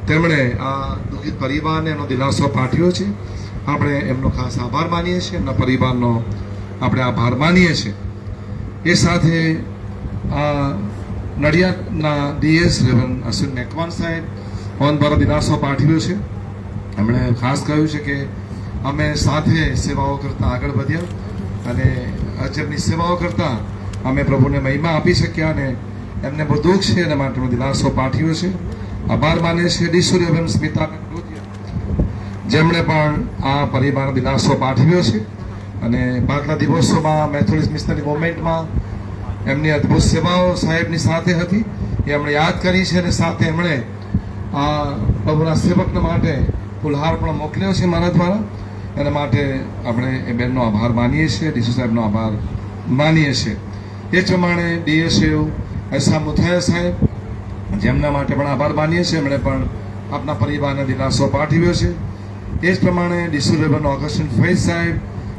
તેમણે આ દુઃખિત પરિવારને એનો દિલાસો પાઠવ્યો છે. આપણે એમનો ખાસ આભાર માનીએ છીએ, એમના પરિવારનો આપણે આભાર માનીએ છીએ. એ સાથે આ નડિયાદના DS રેવન અશ્વિન મેકવાન સાહેબ ફોન દ્વારા દિલાસો પાઠવ્યો છે. એમણે ખાસ કહ્યું છે કે અમે સાથે સેવાઓ કરતા આગળ વધ્યા અને અજબની સેવાઓ કરતા અમે પ્રભુને મહિમા આપી શક્યા અને એમને બહુ દુઃખ છે એના માટેનો દિલાસો પાઠવ્યો છે. આભાર માને છે ડીસુ રેવન સ્મિતાબેન જેમણે પણ આ પરિવાર દિલાસો પાઠવ્યો છે અને પાછલા દિવસોમાં મેથોડિસ્ટ મિશનરી મૂવમેન્ટમાં એમની અદ્ભુત સેવાઓ સાહેબની સાથે હતી, એ એમણે યાદ કરી છે અને સાથે એમણે આ પ્રભુના સેવકના માટે ફુલહાર પણ મોકલ્યો છે મારા દ્વારા. એના માટે આપણે એ બેનનો આભાર માનીએ છીએ, ડીસુ સાહેબનો આભાર માનીએ છીએ. એ જ પ્રમાણે DSU એસા મુથાયા સાહેબ જેમના માટે પણ આભાર માનીએ છીએ, એમણે પણ આપના પરિવારને દિલાસો પાઠવ્યો છે. એ જ પ્રમાણે ડીસુ રેવન ઓગસ્ટિન ફૈઝ સાહેબ,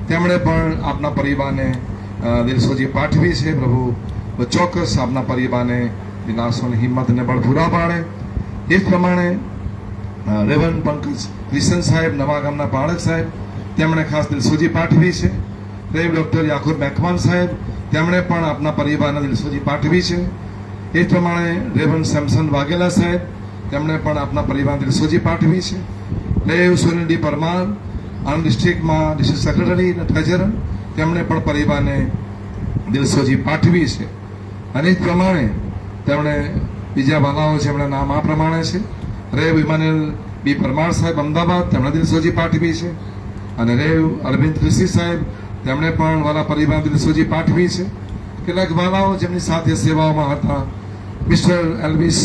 તેમણે પણ આપના પરિવારને દિલસોજી પાઠવી છે. પ્રભુ ચોક્કસ આપના પરિવારને દિલાસોની હિંમતને બળ પૂરા પાડે. એ જ પ્રમાણે રેવન પંકજ કિશન સાહેબ, નવા ગામના પાળક સાહેબ, તેમણે ખાસ દિલસોજી પાઠવી છે. રેવ ડૉક્ટર યાકુબ મેકવાન સાહેબ, તેમણે પણ આપના પરિવારને દિલસોજી પાઠવી છે. એ જ પ્રમાણે રેવન સેમસન વાઘેલા સાહેબ, તેમણે પણ આપના પરિવારને દિલસોજી પાઠવી છે. રેવ સુનિલ ડી પરમાર, આણંદ ડિસ્ટ્રિક્ટમાં ડિસ્ટ્રિક્ટ સેક્રેટરી અને ટ્રેઝરર, તેમણે પણ પરિવારને દિલસોજી પાઠવી છે. અને એ જ પ્રમાણે તેમણે બીજા વાલાઓ છે, એમના નામ આ પ્રમાણે છે. રેવ ઇમાન્યુએલ બી પરમાર સાહેબ અમદાવાદ, તેમણે દિલસોજી પાઠવી છે. અને રેવ અરવિંદ કૃષિ સાહેબ, તેમણે પણ વાલા પરિવારને દિલસોજી પાઠવી છે. કેટલાક વાલાઓ જેમની સાથે સેવાઓમાં હતા, મિસ્ટર એલ્વિસ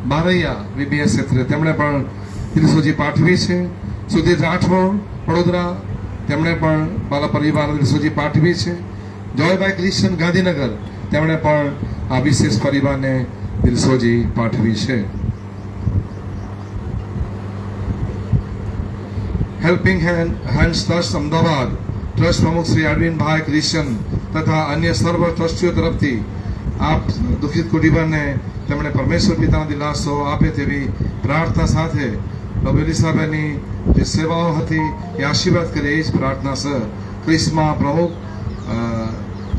બારૈયા VBS ક્ષેત્રે, તેમણે પણ દિલસોજી પાઠવી છે. સુધીર રાઠોડ વડોદરા, તેમણે પણ મારા પરિવારને દિલસોજી પાઠવી છે. જોયભાઈ ક્રિશ્ચન ગાંધીનગર, તેમણે પણ આ વિશેષ પરિવારને દિલસોજી પાઠવી છે. Helping hands trust Ahmedabad trust પ્રમુખ શ્રી અરવિંદભાઈ ક્રિશ્ચન તથા અન્ય સર્વ ટ્રસ્ટીઓ તરફથી આપ દુઃખિત કુટુંબને તેમણે પરમેશ્વર પિતાના દિલાસો આપે તેવી પ્રાર્થના સાથે પ્રભુ એલિસાબેનની જે સેવાઓ હતી એ આશીર્વાદ કરે એ જ પ્રાર્થના સર ક્રિસ્મા પ્રમુખ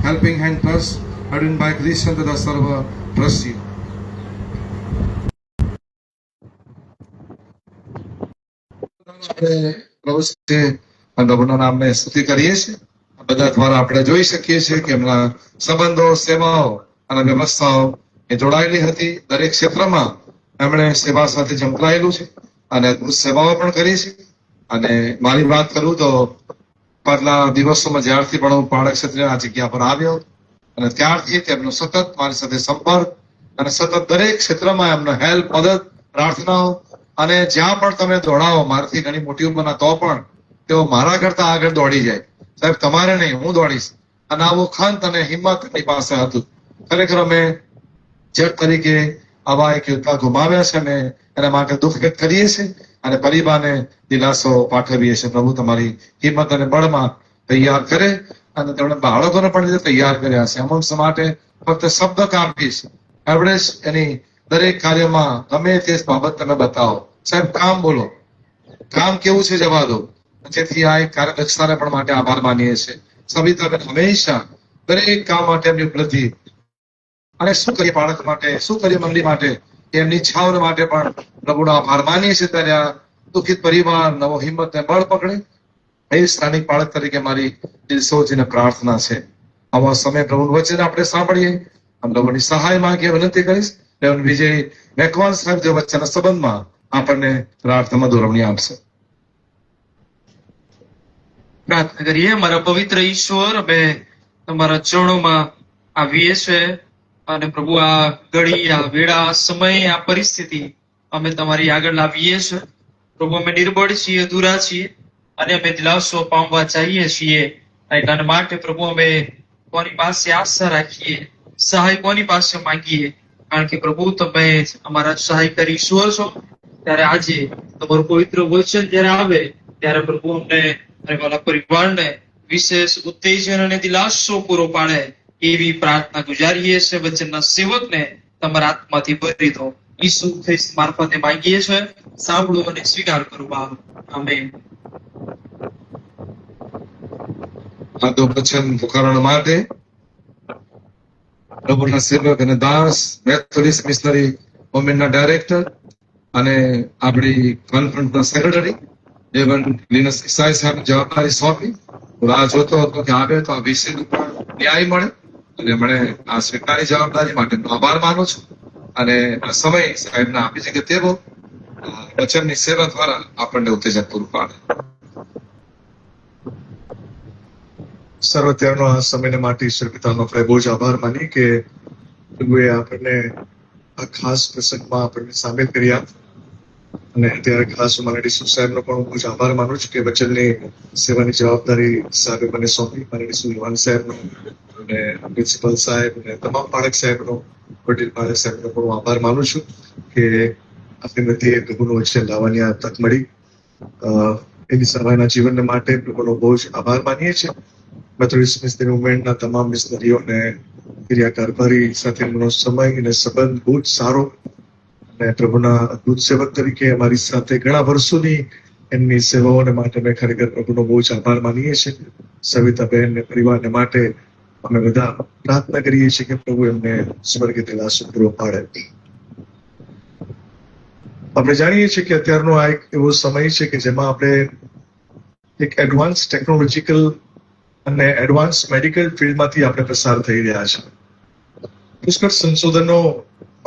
helping hand trust Arvindbhai Christian તથા સર્વ ટ્રસ્ટીઓ. પ્રભુના નામને સ્તુતિ કરીએ છીએ. બધા દ્વારા આપણે જોઈ શકીએ છીએ કે એમના સંબંધો, સેવાઓ અને વ્યવસ્થાઓ એ જોડાયેલી હતી. દરેક ક્ષેત્રમાં એમણે સેવા સાથે સંકળાયેલું છે અને અદભુત સેવાઓ પણ કરી છે. અને મારી વાત કરું તો પાછલા દિવસોમાં જ્યારથી પણ હું પાળક ક્ષેત્રે આ જગ્યા પર આવ્યો અને ત્યારથી તેમનો સતત મારી સાથે સંપર્ક અને સતત દરેક ક્ષેત્રમાં એમનો હેલ્પ, મદદ, પ્રાર્થનાઓ અને જ્યાં પણ તમે દોડાવો, મારાથી ઘણી મોટી ઉંમરના તો પણ તેઓ મારા કરતા આગળ દોડી જાય. સાહેબ તમારે નહીં, હું દોડીશ. અને આવો ખંત અને હિંમત એની પાસે હતું. ખરેખર અમે જજ તરીકે આવા એક યોદ્ધા ગુમાવ્યા છે અને એના માટે દુઃખ વ્યક્ત કરીએ છીએ અને પરિવારને દિલાસો પાઠવીએ છીએ. પ્રભુ તમારી હિંમત અને બળમાં તૈયાર કરે અને તેમણે બાળકોને પણ રીતે તૈયાર કર્યા છે. અમુક માટે ફક્ત શબ્દ કાપીશ, એવરેજ એની દરેક કાર્યમાં ગમે તે બાબત તમે બતાવો. સાહેબ કામ બોલો, કામ કેવું છે જવા દો. જેથી આ એક કાર્યદક્ષતાને પણ માટે આભાર માનીએ છીએ. સવિતાબેન હંમેશા દરેક કામ માટે એમની ઉપલબ્ધિ અને શું કરીએ બાળક માટે, શું કરીએ મંડળી માટે, એમની ઈચ્છાઓ માટે પણ પ્રભુનો આભાર માનીએ છીએ. ત્યારે આ દુઃખિત પરિવાર નવો હિંમત ને બળ પકડે એ સ્થાનિક બાળક તરીકે મારી દિલસોજીને પ્રાર્થના છે. આવા સમય પ્રભુનું વચન આપણે સાંભળીએ. આમ પ્રભુની સહાય માંગીએ વિનંતી કરીશ. રેવન વિજય મેકવાન સાહેબ જે વચ્ચેના સંબંધમાં આપણને પ્રાર્થનામાં દોરવણી આપશે. પ્રાર્થના કરીએ. અમારા પવિત્ર ઈશ્વર, અમે તમારા ચરણોમાં આવીએ છીએ અને પ્રભુ આ ઘડી, આ વેળા, આ સમય, આ પરિસ્થિતિ અમે તમારી આગળ લાવીએ છીએ. પ્રભુ અમે નિર્બળ છીએ, અધૂરા છીએ અને અમે દિલાસો પામવા ચાહીએ છીએ. એટલા માટે પ્રભુ અમે કોની પાસે આશા રાખીએ, સહાય કોની પાસે માંગીએ? કારણ કે પ્રભુ તમે અમારા સહાયકારી ઈશ્વર છો. ત્યારે આજે તમારું પવિત્ર વચન જયારે આવે ત્યારે પ્રભુ અમને અને મારા પરિવારને વિશેષ ઉત્તેજન અને દિલાસો પૂરો પાડે એવી પ્રાર્થના ગુજારીએ છીએ. વચનના સેવકને તમારા આત્માથી ભરી દો. ઈસુ ખ્રિસ્ત મારફતે માંગીએ છીએ. સાંભળો અને સ્વીકાર કરો બાપ. આમેન. આ તો વચન પુકારણ માટે પ્રભુના સેવક અને દાસ, મેથોડિસ્ટ મિશનરી વુમેનના ડાયરેક્ટર અને આપણી કોન્ફરન્સના સેક્રેટરી એવન લિનસ ઇસાઈ સાહેબ જવાબદારી સોંપી. રાહ જોતો હતો કે આવે તો આ વિષય ઉપર ન્યાય મળે અને મને આ સ્વીકારી જવાબદારી માટે આભાર માનું છું. અને આ સમય સાહેબને આપી છે કે તેઓ વચનની સેવા દ્વારા આપણને ઉત્તેજન પૂરું પાડે. સર્વત્યારનો આ સમયને માટે ઈશ્વર પિતાનો આપણે બહુ જ આભાર માની કે પ્રભુએ આપણને આ ખાસ પ્રસંગમાં આપણને સામેલ કર્યા. અને અત્યારે ખાસ મારા ડીસુ સાહેબનો પણ બહુ જ આભાર માનું છું કે વચનની સેવાની જવાબદારી સાહેબે મને સોંપી. મારા ડીસુ યુવાન સાહેબનો અને પ્રિન્સિપલ સાહેબ અને તમામ પાળક સાહેબનો, વડીલ પાળક સાહેબનો પણ હું આભાર માનું છું કે આપણી બધી પ્રભુનું વચન લાવવાની આ તક મળી. એની સભાના જીવનને માટે પ્રભુનો બહુ જ આભાર માનીએ છીએ. મેથોડિસ્ટ મિશનરી મુવમેન્ટના તમામ મિશનરીઓને ક્રિયાકારભારી સાથેનો સમય અને સંબંધ બહુ જ સારો અને પ્રભુના અદભુત સેવક તરીકે અમારી સાથે ઘણા વર્ષોની એમની સેવાઓને માટે અમે ખરેખર પ્રભુનો બહુ જ આભાર માનીએ છીએ. સવિતાબેન ને પરિવારને માટે અમે બધા પ્રાર્થના કરીએ છીએ કે પ્રભુ એમને સ્વર્ગીય દિલાસો પૂરો પાડે. આપણે જાણીએ છીએ કે અત્યારનો આ એક એવો સમય છે કે જેમાં આપણે એક એડવાન્સ ટેકનોલોજીકલ અને એડવાન્સ મેડિકલ ફિલ્ડમાંથી આપણે પસાર થઈ રહ્યા છે. પુષ્કળ સંશોધનો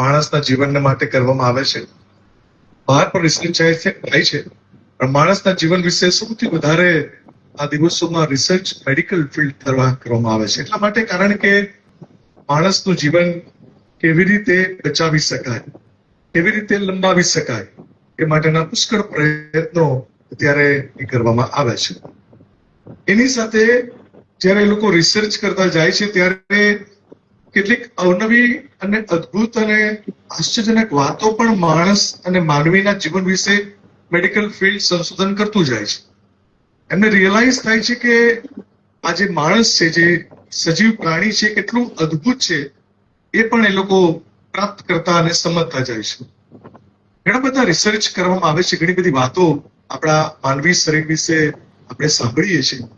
માણસના જીવનને માટે કરવામાં આવે છે. બહાર પણ રિસર્ચ થાય છે, પણ માણસના જીવન વિશે સૌથી વધારે આ દિવસોમાં રિસર્ચ મેડિકલ ફિલ્ડ કરવામાં આવે છે. એટલા માટે કારણ કે માણસનું જીવન કેવી રીતે બચાવી શકાય, કેવી રીતે લંબાવી શકાય એ માટેના પુષ્કળ પ્રયત્નો અત્યારે કરવામાં આવે છે. એની સાથે જ્યારે લોકો રિસર્ચ કરતા જાય છે ત્યારે કેટલીક અવનવી અને અદ્ભુત અને આશ્ચર્યજનક વાતો પણ માણસ અને માનવીના જીવન વિશે મેડિકલ ફિલ્ડ સંશોધન કરતું જાય છે. એમને રિયલાઇઝ થાય છે કે આ જે માણસ છે, જે સજીવ પ્રાણી છે, કેટલું અદ્ભુત છે એ પણ એ લોકો પ્રાપ્ત કરતા અને સમજતા જાય છે. ઘણા બધા રિસર્ચ કરવામાં આવે છે, ઘણી બધી વાતો આપણા માનવી શરીર વિશે આપણે સાંભળીએ છીએ.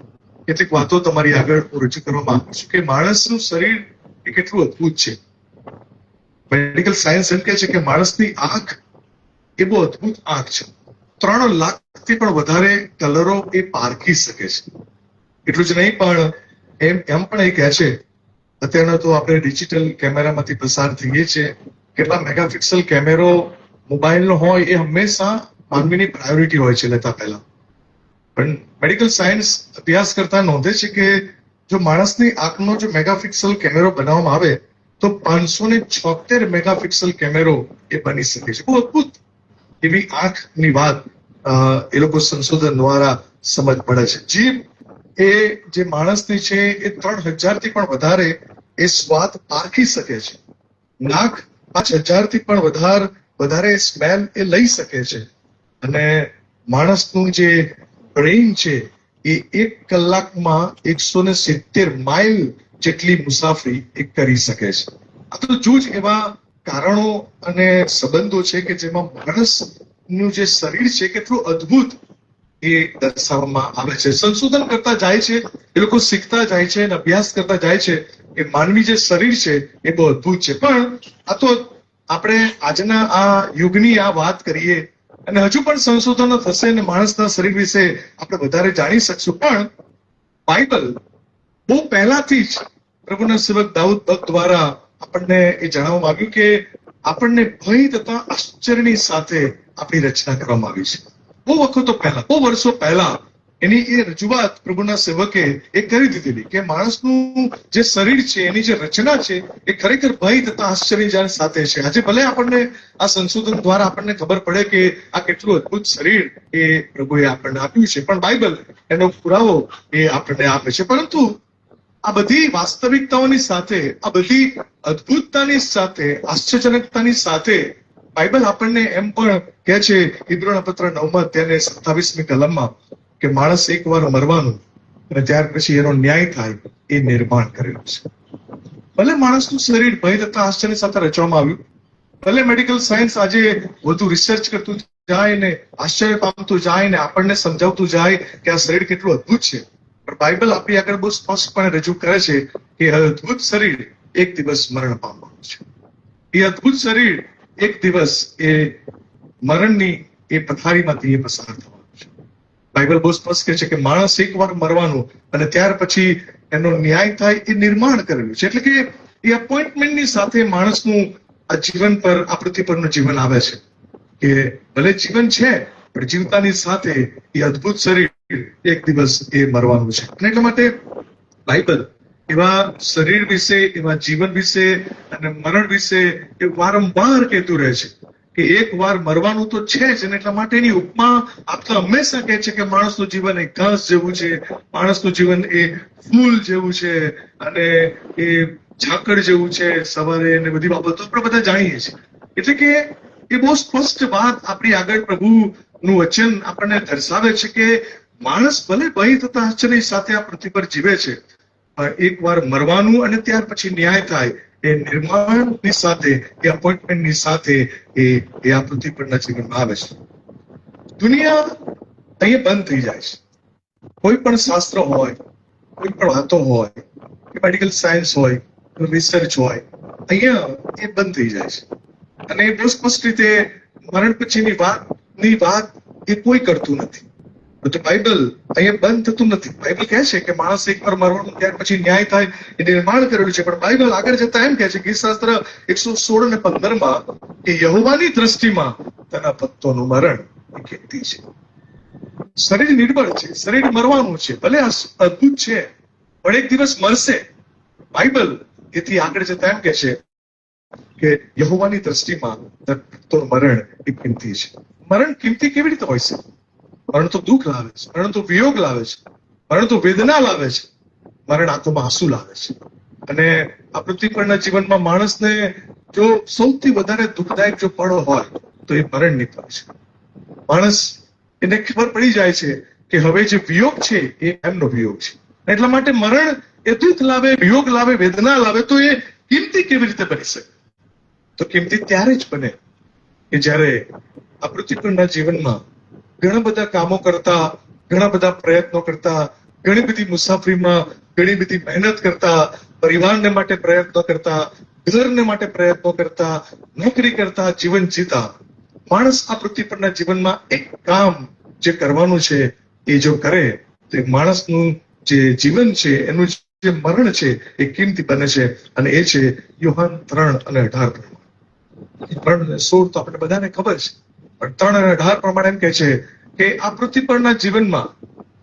કેટલીક વાતો તમારી આગળ રજૂ કરવામાં આવે છે કે માણસનું શરીર એ કેટલું અદ્ભુત છે. મેડિકલ સાયન્સ એમ કહે છે કે માણસની આંખ એ બહુ અદ્ભુત આંખ છે. 3 લાખથી પણ વધારે કલરો એ પારખી શકે છે. એટલું જ નહીં પણ એમ પણ એ કહે છે, અત્યારના તો આપણે ડિજિટલ કેમેરામાંથી પસાર થઈએ છીએ, કેટલા મેગાપિક્સલ કેમેરો મોબાઈલનો હોય એ હંમેશા માનવીની પ્રાયોરિટી હોય છે લેતા પહેલા. પણ મેડિકલ સાયન્સ અભ્યાસ કરતા નોંધે છે કે જો માણસની આંખનો જો મેગાપિક્સલ કેમેરો બનાવવામાં આવે તો 576 મેગાપિક્સલ કેમેરો એ બની શકે છે. બહુ અદભુત એવી આંખની વાત એ લોકો સંશોધન દ્વારા સમજ પડે છે. જીભ એ જે માણસની છે એ 3000 થી પણ વધારે એ સ્વાદ પારખી શકે છે. નાક 5000 થી પણ વધારે સ્મેલ એ લઈ શકે છે. અને માણસનું જે બ્રેઇન છે એ 1 કલાકમાં 170 માઇલ જેટલી મુસાફરી એ કરી શકે છે. આ તો જૂજ એવા કારણો અને સંબંધો છે કે જેમાં માણસનું જે શરીર છે કેટલું અદ્ભુત એ દર્શાવવામાં આવે છે. સંશોધન કરતા જાય છે, એ લોકો શીખતા જાય છે અને અભ્યાસ કરતા જાય છે કે માનવી જે શરીર છે એ બહુ અદ્ભુત છે. પણ આ તો આપણે આજના આ યુગની આ વાત કરીએ અને હજુ પણ સંશોધનો થશે અને માણસના શરીર વિશે આપણે વધારે જાણી શકશું. પણ બાઇબલ બહુ પહેલાથી જ પ્રભુના સેવક દાઉદ ભક્ત દ્વારા આપણને એ જણાવવામાં આવ્યું કે આપણને ભય તથા આશ્ચર્યની સાથે આપણી રચના કરવામાં આવી છે. બહુ વખતો પહેલા, બહુ વર્ષો પહેલા એની એ રજૂઆત પ્રભુના સેવકે એ કરી દીધેલી કે માણસનું જે શરીર છે એની જે રચના છે એ ખરેખર ભય તથા આશ્ચર્ય સાથે છે. આજે ભલે આપણને આ સંશોધન દ્વારા આપણને ખબર પડે કે આ કેટલું અદ્ભુત શરીર એ પ્રભુએ આપણને આપ્યું છે, પણ બાઇબલ એનો પુરાવો એ આપણને આપે છે. પરંતુ આ બધી વાસ્તવિકતાઓની સાથે, આ બધી અદ્ભુતતાની સાથે, આશ્ચર્યજનકતાની સાથે બાઇબલ આપણને એમ પણ કહે છે ઇબ્રાનીઓના પત્ર 9 અધ્યાયની 27મી કલમમાં કે માણસ એકવાર મરવાનું અને ત્યાર પછી એનો ન્યાય થાય એ નિર્માણ કરેલું છે. ભલે માણસનું શરીર ભય તથા આશ્ચર્ય સાથે રચવામાં આવ્યું, ભલે મેડિકલ સાયન્સ આજે વધુ રિસર્ચ કરતું જાય ને આશ્ચર્ય પામતું જાય ને આપણને સમજાવતું જાય કે આ શરીર કેટલું અદ્ભુત છે, પણ બાઇબલ આપણી આગળ બહુ સ્પષ્ટપણે રજૂ કરે છે કે અદ્ભુત શરીર એક દિવસ મરણ પામવાનું છે. એ અદ્ભુત શરીર એક દિવસ એ મરણની એ પથારીમાંથી એ પસાર થવાનું છે. બાઇબલ બહુ સ્પષ્ટ કહે છે કે માણસ એકવાર મરવાનું અને ત્યાર પછી એનો ન્યાય થાય એ નિર્માણ કરેલું છે. એટલે કે એ અપોઇન્ટમેન્ટની સાથે માણસનું આ જીવન પર, આ પૃથ્વી પરનું જીવન આવે છે કે ભલે જીવન છે પણ જીવતાની સાથે એ અદ્ભુત શરીર એક દિવસ એ મરવાનું છે. અને એટલા માટે બાઇબલ એવા શરીર વિશે, એવા જીવન વિશે અને મરણ વિશે એ વારંવાર કહેતું રહે છે કે એક વાર મરવાનું તો છે જ. અને એટલા માટે એની ઉપમા આપતા હંમેશા કહે છે કે માણસનું જીવન એ ઘાસ જેવું છે, માણસનું જીવન એ ફૂલ જેવું છે અને એ ઝાકળ જેવું છે સવારે, અને બધી બાબતો આપણે બધા જાણીએ છીએ. એટલે કે એ બહુ સ્પષ્ટ વાત આપણી આગળ પ્રભુનું વચન આપણને દર્શાવે છે કે માણસ ભલે ભય તથા આશ્ચર્ય સાથે આ પૃથ્વી પર જીવે છે, પણ એકવાર મરવાનું અને ત્યાર પછી ન્યાય થાય એ નિર્માણની સાથે, એ અપોઇન્ટમેન્ટની સાથે એ આ પૃથ્વી પરના જીવનમાં આવે છે. દુનિયા અહીંયા બંધ થઈ જાય છે. કોઈ પણ શાસ્ત્ર હોય, કોઈ પણ વાતો હોય, કે મેડિકલ સાયન્સ હોય, રિસર્ચ હોય, અહીંયા એ બંધ થઈ જાય છે. અને બહુ સ્પષ્ટ રીતે મરણ પછીની વાત એ કોઈ કરતું નથી. તો બાઇબલ અહીંયા બંધ થતું નથી. બાઇબલ કહે છે કે માણસ એકવાર મરવાનું ત્યાર પછી ન્યાય થાય એ નિર્માણ કરેલું છે. પણ બાઇબલ આગળ જતા એમ કહે છે ગીતશાસ્ત્ર 116 અને 15 કે યહોવાની દ્રષ્ટિમાં તેના ભક્તોનું મરણ એ કિંમતી છે. શરીર નિર્બળ છે, શરીર મરવાનું છે, ભલે અદ્ભુત છે પણ એક દિવસ મરશે. બાઇબલ એથી આગળ જતા એમ કહે છે કે યહોવાની દ્રષ્ટિમાં ભક્તોનું મરણ એ કિંમતી છે. મરણ કિંમતી કેવી રીતે હોય છે? મરણ તો દુઃખ લાવે છે, મરણ તો વિયોગ લાવે છે, મરણ તો વેદના લાવે છે, મરણ આંખોમાં આંસુ લાવે છે. અને આ પૃથ્વી પરના જીવનમાં માણસને જો સૌથી વધારે દુઃખદાયક જો પળ હોય તો એ મરણની પળ છે. માણસ એને ખબર પડી જાય છે કે હવે જે વિયોગ છે એ એમનો વિયોગ છે. એટલા માટે મરણ એ દુઃખ લાવે, વિયોગ લાવે, વેદના લાવે, તો એ કિંમતી કેવી રીતે બની શકે? તો કિંમતી ત્યારે જ બને કે જ્યારે આ પૃથ્વી પરના જીવનમાં ઘણા બધા કામો કરતા, ઘણા બધા પ્રયત્નો કરતા, ઘણી બધી મુસાફરીમાં ઘણી બધી મહેનત કરતા, પરિવારને માટે પ્રયત્નો કરતા, ઘરને માટે પ્રયત્નો કરતા, નોકરી કરતા, જીવન જીતા માણસ આ પૃથ્વી પરના જીવનમાં એક કામ જે કરવાનું છે એ જો કરે તો માણસનું જે જીવન છે એનું જે મરણ છે એ કિંમતી બને છે. અને એ છે યોહાન 3 અને 18 3 અને 16 તો આપણે બધાને ખબર છે, પણ 3 અને 18 પ્રમાણે એમ કહે છે કે આ પૃથ્વી પરના જીવનમાં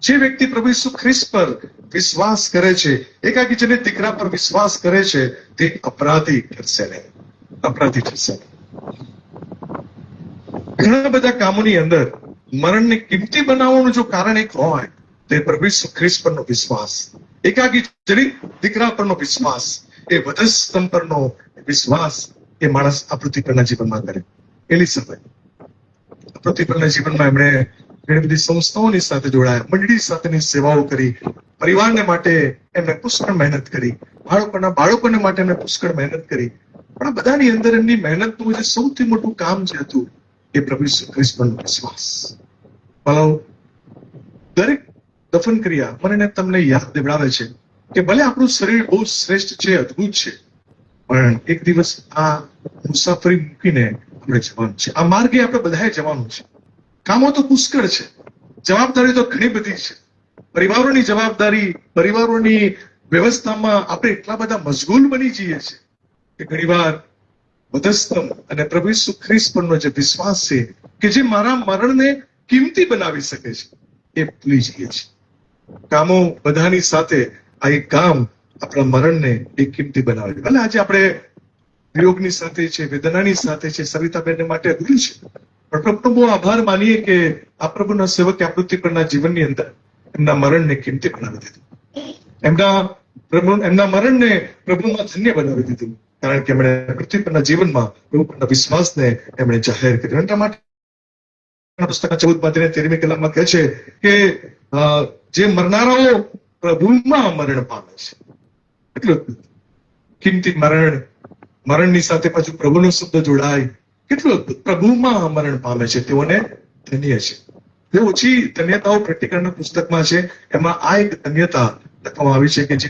જે વ્યક્તિ પ્રભુ ઈસુ ખ્રિસ્ત પર વિશ્વાસ કરે છે, એકાકી જનિત દીકરા પર વિશ્વાસ કરે છે, તે અપરાધી ઠરશે નહીં, અપરાધી ઠરશે નહીં. ઘણા બધા કામોની અંદર મરણને કિંમતી બનાવવાનું જો કારણ એક હોય તે પ્રભુ ઈસુ ખ્રિસ્ત પરનો વિશ્વાસ, એકાકી જનિત દીકરા પરનો વિશ્વાસ, એ વધસ્તંભ પરનો વિશ્વાસ એ માણસ આ પૃથ્વી પરના જીવનમાં કરે. એલિઝાબેથ આ પૃથ્વી પરના જીવનમાં એમણે ઘણી બધી સંસ્થાઓની સાથે જોડાયા, મંડળી સાથેની સેવાઓ કરી, પરિવારને માટે એમણે પુષ્કળ મહેનત કરી, બાળકોને માટે એમણે પુષ્કળ મહેનત કરી. પણ આ બધાની અંદર એમની મહેનતનું જે સૌથી મોટું કામ જે હતું એ પ્રભુ ઈસુ ખ્રિસ્ત પરનો વિશ્વાસ. દરેક દફન ક્રિયા મને તમને યાદ દેવડાવે છે કે ભલે આપણું શરીર બહુ શ્રેષ્ઠ છે, અદ્ભુત છે, પણ એક દિવસ આ મુસાફરી મૂકીને આપણે જવાનું છે. આ માર્ગે આપણે બધાએ જવાનું છે. કામો તો પુષ્કળ છે, જવાબદારી તો ઘણી બધી છે. પરિવારોની જવાબદારી, પરિવારોની વ્યવસ્થામાં આપણે એટલા બધા મશગુલ બની જઈએ છીએ કે ઘણીવાર વધસ્તંભ અને પ્રભુ ઈસુ ખ્રિસ્ત પરનો જે વિશ્વાસ છે કે જે મારા મરણને કિંમતી બનાવી શકે છે એ ભૂલી જઈએ છીએ. કામો બધાની સાથે આ એક કામ આપણા મરણને એ કિંમતી બનાવે. ભલે આજે આપણે વિયોગની સાથે છે, વેદનાની સાથે છે, સવિતાબેન માટે અઘરું છે, પણ પ્રભુનો બહુ આભાર માનીએ કે આ પ્રભુના સેવકે આ પૃથ્વી પરના જીવનની અંદર એમના મરણને કિંમતી બનાવી દીધું. એમના મરણને પ્રભુમાં ધન્ય બનાવી દીધું, કારણ કે એમણે પૃથ્વી પરના જીવનમાં પ્રભુ પરના વિશ્વાસને એમણે જાહેર કર્યો. એટલા માટે પુસ્તકના 14:13 કલાકમાં કહે છે કે જે મરનારાઓ પ્રભુમાં મરણ પામે છે. એટલું કિંમતી મરણની સાથે પાછું પ્રભુનો શબ્દ જોડાય, કેટલું અદભુત. પ્રભુમાં મરણ પામે છે તેઓને ધન્ય છે. એ ઓછી ધન્યતાઓ પ્રતિકરણના પુસ્તકમાં છે, એમાં આ એક ધન્યતા લખવામાં આવી છે કે જે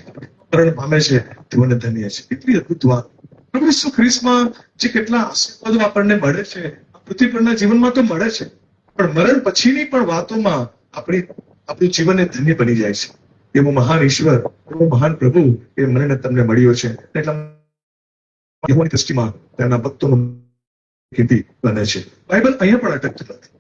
મરણ પામે છે તેઓને ધન્ય છે. એટલી અદભુત વાત. પ્રભુ ઈસુ ખ્રિસ્તમાં જે કેટલા આશીર્વાદો આપણને મળે છે પૃથ્વી પરના જીવનમાં તો મળે છે, પણ મરણ પછીની પણ વાતોમાં આપણું જીવન એ ધન્ય બની જાય છે. એવો મહાન ઈશ્વર, એવો મહાન પ્રભુ એ મને તમને મળ્યો છે. એટલા યહોવાની દ્રષ્ટિમાં તેના ભક્તોનું કીર્તિ બને છે. બાઇબલ અહીંયા પણ અટકતું નથી.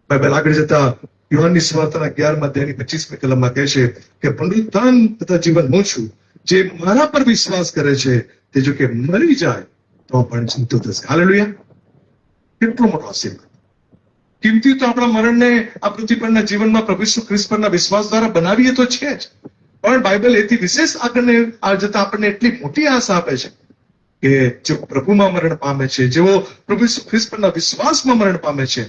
બાઇબલ આગળ જતા યોહાનની સુવાર્તાના 11:25 કલમમાં કહે છે કે પુનરુત્થાન તથા જીવન હું છું. જે મારા પર વિશ્વાસ કરે છે તે જો કે મરી જાય તો પણ જીવતો થશે. હાલેલુયા! કેટલો મોટો આશીર્વાદ. કિંમતી તો આપણા મરણને આ પૃથ્વી પરના જીવનમાં પ્રભુ ઈસુ ખ્રિસ્ત પરના વિશ્વાસ દ્વારા બનાવીએ તો છે જ, પણ બાઇબલ એથી વિશેષ આગળ જતા આપણને એટલી મોટી આશા આપે છે કે જેઓ પ્રભુમાં મરણ પામે છે, જેઓ પ્રભુ ઈસુ ખ્રિસ્ત પરના વિશ્વાસમાં મરણ પામે છે,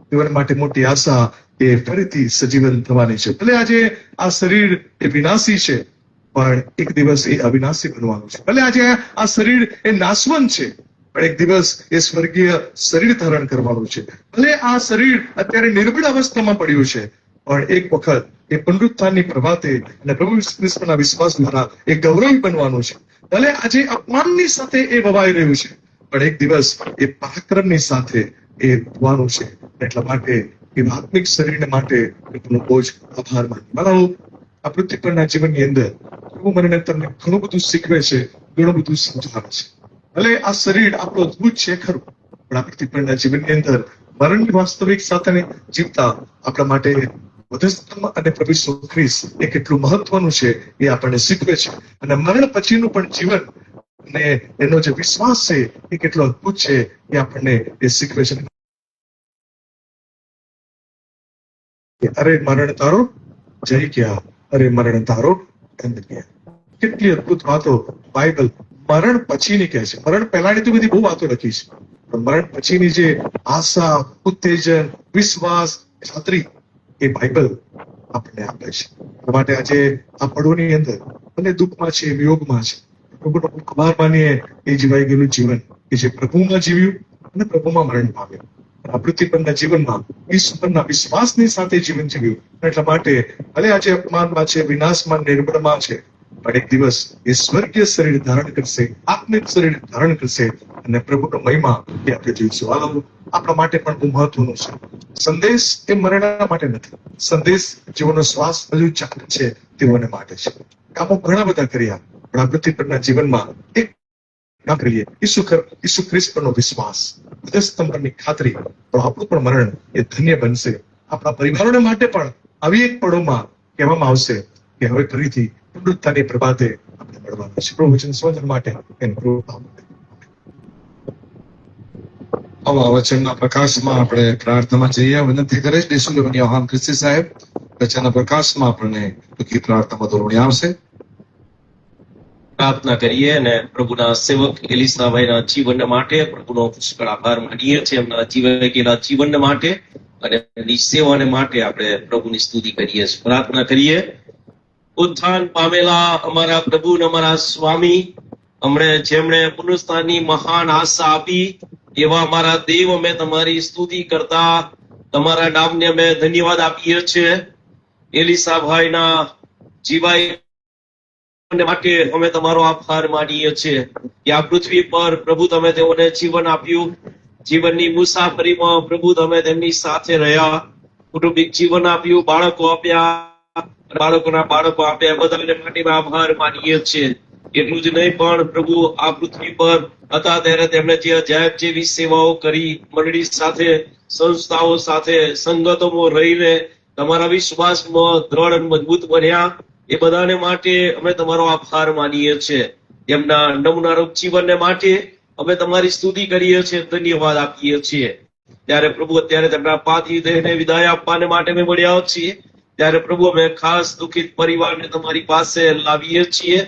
તેઓને માટે મોટી આશા એ ફરીથી સજીવન થવાની છે. ભલે આજે આ શરીર એ વિનાશી છે, પણ એક દિવસ એ અવિનાશી બનવાનું છે. ભલે આજે આ શરીર એ નાશવંત છે, પણ એક દિવસ એ સ્વર્ગીય શરીર ધારણ કરવાનું છે. ભલે આ શરીર અત્યારે નિર્બળ અવસ્થામાં પડ્યું છે, પણ એક વખત એ પુનરુત્થાનની પ્રભાતે અને પ્રભુ ઈસુ ખ્રિસ્તના વિશ્વાસ દ્વારા એ ગૌરવ બનવાનું છે. ભલે આજે અપમાનની સાથે એ વવાઈ રહ્યું છે, પણ એક દિવસ એ પરાક્રમની સાથે એ થવાનું છે. એટલા માટે એ આત્મિક શરીરને માટે બહુ જ આભાર માનું. આ પૃથ્વી પરના જીવનની અંદર પ્રભુ મને તમને ઘણું બધું શીખવે છે, ઘણું બધું સમજાવે છે. ભલે આ શરીર આપણું અદભુત છે ખરું, પણ આ પૃથ્વી પરના જીવનની અંદર મરણની વાસ્તવિક સાથે જીવતા આપણા માટે વધસ્તંભ અને પ્રભુ ઈસુ ખ્રિસ્ત એ કેટલું મહત્વનું છે એ આપણને શીખવે છે. અને મરણ પછીનું પણ જીવન અને એનો જે વિશ્વાસ છે એ કેટલો અદભુત છે એ આપણને એ શીખવે છે. અરે મરણ તારો જય ગયા, અરે મરણ તારો અંત ગયા. કેટલી અદભુત વાતો બાઇબલ મરણ પછીની કહે છે. મરણ પહેલાની તો બધી બહુ વાતો લખી છે, પણ મરણ પછીની જે આશા, ઉત્તેજન, વિશ્વાસ, ખાતરી એ બાઇબલ આપણને આપે છે. એટલા માટે આજે આ પડોની અંદર અને દુઃખમાં છે, વિયોગમાં છે, પ્રભુનો આભાર માનીએ એ જીવાઈ ગયેલું જીવન કે જે પ્રભુમાં જીવ્યું અને પ્રભુમાં મરણ પામ્યું. આ પૃથ્વી પરના જીવનમાં ઈસુ પરના વિશ્વાસની સાથે જીવન જીવ્યું. એટલા માટે ભલે આજે અપમાનમાં છે, વિનાશમાં, નિર્બળમાં છે, પણ એક દિવસ એ સ્વર્ગીય શરીર ધારણ કરશે, આત્મિક શરીર ધારણ કરશે અને પ્રભુનો મહિમા એ આપણે જોઈશું. આપણા માટે પણ બહુ મહત્વનું છે. સંદેશ એ મરણના માટે નથી. સંદેશ જેઓનો શ્વાસ હજુ ચાલે છે તેઓને માટે છે. કામો ઘણા બધા કર્યા, પણ આ પૃથ્વી પરના જીવનમાં એક કામ કરીએ, ઈસુ ખ્રિસ્ત પરનો વિશ્વાસ, વધસ્તંભની ખાતરી, તો આપણું પણ મરણ એ ધન્ય બનશે. આપણા પરિવારોને માટે પણ આવી એક પળોમાં કહેવામાં આવશે કે હવે ફરીથી પુનરુત્થાનની પ્રભાતે આપણે મળવાનું છે. પ્રભુ વચન સમજવા માટે આવા વચનના પ્રકાશમાં આપણે પ્રાર્થનામાં જઈએ. વિનંતી કરીશ ડિસ્ટ્રિક્ટ યોહાન ખ્રિસ્તી સાહેબ વચનના પ્રકાશમાં આપણને ટૂંકી પ્રાર્થનામાં દોરણી આવશે. પ્રાર્થના કરીએ અને પ્રભુના સેવક એલિસાભાઈના જીવન માટે પ્રભુનો પુષ્કળ આભાર માનીએ છીએ. એમના જીવેલા જીવન માટે અને એમની સેવાને માટે આપણે પ્રભુની સ્તુતિ કરીએ છીએ. પ્રાર્થના કરીએ. ઉત્થાન પામેલા અમારા પ્રભુ અને અમારા સ્વામી, જેમણે પુનરુત્થાનની મહાન આશા આપી, એવા અમારા દેવ, અમે તમારી સ્તુતિ કરતા તમારા નામને અમે ધન્યવાદ આપીએ છીએ. એલિસાભાઈના જીવાય માટે અમે તમારો આભાર માનીએ છીએ કે આ પૃથ્વી પર પ્રભુ તમે તેઓને જીવન આપ્યું. જીવનની મુસાફરીમાં પ્રભુ તમે તેમની સાથે રહ્યા, કુટુંબિક જીવન આપ્યું, બાળકો આપ્યા, બાળકોના બાળકો આપ્યા. બધાને માટે આભાર માનીએ છીએ. એટલું જ નહીં પણ પ્રભુ આ પૃથ્વી પર હતા ત્યારે તેમણે જે અજાયબ જેવી સેવાઓ કરી, મંડળી સાથે, સંસ્થાઓ સાથે, સંગતોમાં રહીને તમારા વિશ્વાસમાં દ્રઢ અને મજબૂત બન્યા. એ બધાને માટે અમે તમારો આભાર માનીએ છીએ. એમના નમૂનારૂપ જીવનને માટે અમે તમારી સ્તુતિ કરીએ છીએ, ધન્યવાદ આપીએ છીએ. ત્યારે પ્રભુ અત્યારે તેમના પાર્થિવ દેહને વિદાય આપવાને માટે અમે મળ્યા છીએ. ત્યારે પ્રભુ અમે ખાસ દુઃખિત પરિવારને તમારી પાસે લાવીએ છીએ.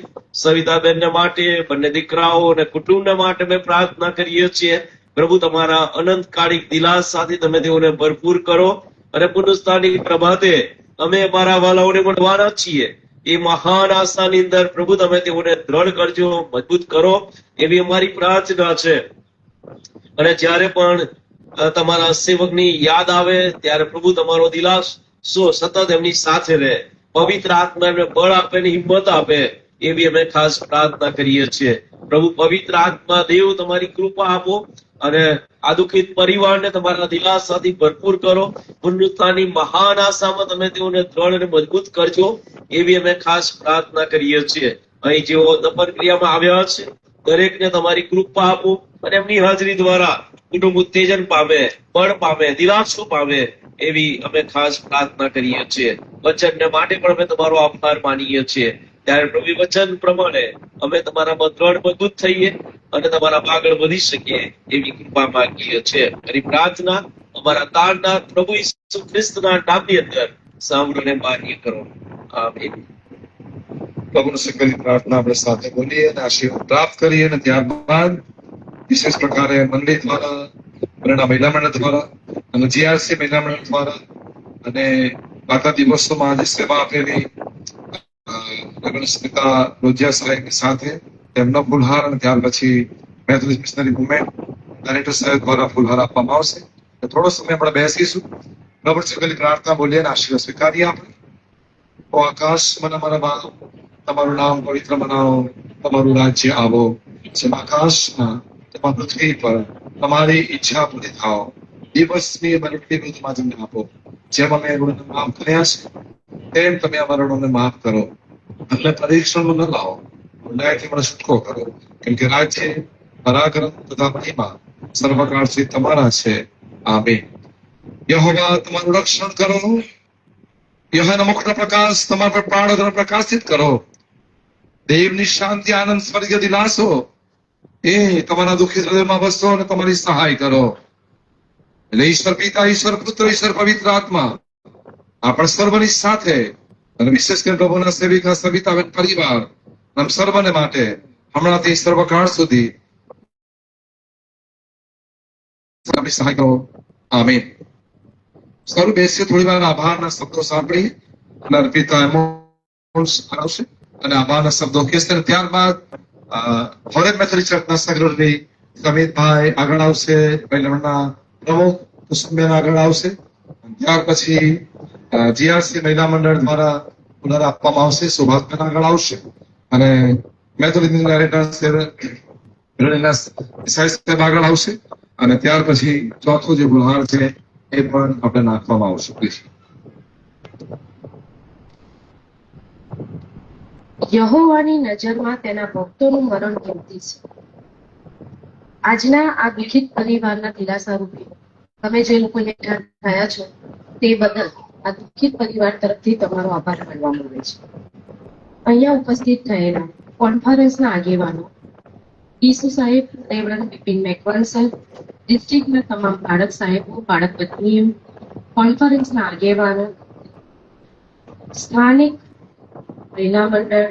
સવિતાબેનને માટે, બંને દીકરાઓ અને કુટુંબને માટે અમે પ્રાર્થના કરીએ છીએ. પ્રભુ તમારા અનંતકાળિક દિલાસાથી તમે તેઓને ભરપૂર કરો અને પુનરુત્થાનની પ્રભાતે અમે અમારા વાલાઓને મળવાના છીએ. એ મહાન આશાની અંદર પ્રભુ તમે તેઓને દ્રઢ કરજો, મજબૂત કરો, એવી અમારી પ્રાર્થના છે. અને જ્યારે પણ તમારા સેવકની યાદ આવે ત્યારે પ્રભુ તમારો દિલાસો સતત એમની સાથે રહે, પવિત્ર આત્મા એમને બળ આપે ને હિંમત આપે, એવી અમે ખાસ પ્રાર્થના કરીએ છીએ. પ્રભુ પવિત્ર આત્મા દેવ તમારી કૃપા આપો અને આ દુઃખિત પરિવારને તમારા દિલાસાથી ભરપૂર કરો. પુનરુત્થાનની મહાન આશામાં તમે તેઓને દ્રઢ અને મજબૂત કરજો, એવી અમે ખાસ પ્રાર્થના કરીએ છીએ. અહીં જેઓ દફન ક્રિયામાં આવ્યા છે દરેકને તમારી કૃપા આપો અને એમની હાજરી દ્વારા કુટુંબ ઉત્તેજન પામે, બળ પામે, દિલાસો પામે, એવી અમે ખાસ પ્રાર્થના કરીએ છીએ. વચનને માટે પણ અમે તમારો આભાર માનીએ છીએ. ત્યારે પ્રભુ વચન પ્રમાણે અમે તમારામાં દ્રઢ મજબૂત થઈએ અને તમારા આગળ વધી શકીએ એવી કૃપા માંગીએ છીએ. મારી પ્રાર્થના અમારા તારનાર પ્રભુ ઈસુ ખ્રિસ્તના નામની અંદર સાંભળીને માન્ય કરો. આમીન. પ્રભુને સકલી પ્રાર્થના આપણે સાથે બોલીએ અને આશીર્વાદ પ્રાપ્ત કરીએ અને ત્યારબાદ વિશેષ પ્રકારે મંડળી દ્વારા, મહિલા મંડળ દ્વારા અને જીઆરસી મહિલા મંડળ દ્વારા અને આટલા દિવસોમાં આજે સેવા આપેલી સ્મિતા રોજિયા સાહેબની સાથે તેમનો ફૂલહાર અને ત્યાર પછી મેથોડિસ્ટ મિશનરી મુવમેન્ટ ડાયરેક્ટર સાહેબ દ્વારા ફૂલહાર આપવામાં આવશે. થોડો સમય આપણે બેસીશું, પ્રભુ સકલી પ્રાર્થના બોલીએ અને આશીર્વાદ સ્વીકારીએ. આપણે ઓ આકાશ મને મારા બાપ, તમારું નામ પવિત્ર બનાવો, તમારું રાજ્ય આવો, જેમ આકાશમાં તેમાં પૃથ્વી પર તમારી ઈચ્છા પૂરી થાઓ. દિવસની મનુષ્ય રોજમાં તમને આપો, જેમ અમે ઋણને માફ કર્યા છે તેમ તમે અમારા ઋણને માફ કરો. અમને પરીક્ષણમાં ન લાવો, ન્યાયથી મને છૂટકો કરો, કેમ કે રાજ્ય, પરાક્રમ તથા મહિમા સર્વકાળથી તમારા છે. આમીન. યહોવા તમારું રક્ષણ કરો, યહોવાના મુખનો પ્રકાશ તમારા પર પાડો, તમે પ્રકાશિત કરો. દેવની શાંતિ, આનંદ, સ્વર્ગીય દિલાસો એ તમારા દુઃખી હૃદયમાં વસો અને તમારી સહાય કરો. એટલે ઈશ્વર પિતા, ઈશ્વર પુત્ર, ઈશ્વર પવિત્ર આત્મા આપણા સર્વની સાથે અને વિશેષ કરીને પ્રભુના સેવિકા સવિતાબેન પરિવાર આમ સર્વને માટે હમણાંથી સર્વકાળ સુધી સહાય કરો. આમીન. સારું, બેસીએ, થોડી વાર આભારના શબ્દો સાંભળીએ અને અર્પિતા આવશે અને આભારના શબ્દો કહેશે. ત્યારબાદ હોરેબ મેથોડિસ્ટ ચર્ચના સેક્રેટરી સમિતભાઈ આગળ આવશે, મહિલાના પ્રમુખ કુસુમબેન આગળ આવશે. ત્યાર પછી જીઆરસી મહિલા મંડળ દ્વારા પુનર આપવામાં આવશે, સુભાષબેન આગળ આવશે અને મેથોડિસ્ટ સાહેબ આગળ આવશે અને ત્યાર પછી ચોથો જે ગુહાર છે એ પણ આપણે નાખવામાં આવશે. પ્લીઝ. યહોવાની નજરમાં તેના ભક્તોનું મરણ કિંમતી છે. આજના આ દુઃખિત પરિવારના દિલાસા રૂપે તમે જે લોકો થયા છો તે બદલ આ દુઃખિત પરિવાર તરફથી તમારો આભાર માનવામાં આવે છે. અહીંયા ઉપસ્થિત થયેલા કોન્ફરન્સના આગેવાનો, ઈસુ સાહેબ, રેવરન્ડ બિપિન મેકવાન સાહેબ, ડિસ્ટ્રિક્ટના તમામ બાળક સાહેબો, બાળક પત્નીઓ, કોન્ફરન્સના આગેવાનો, સ્થાનિક મહિલા મંડળ,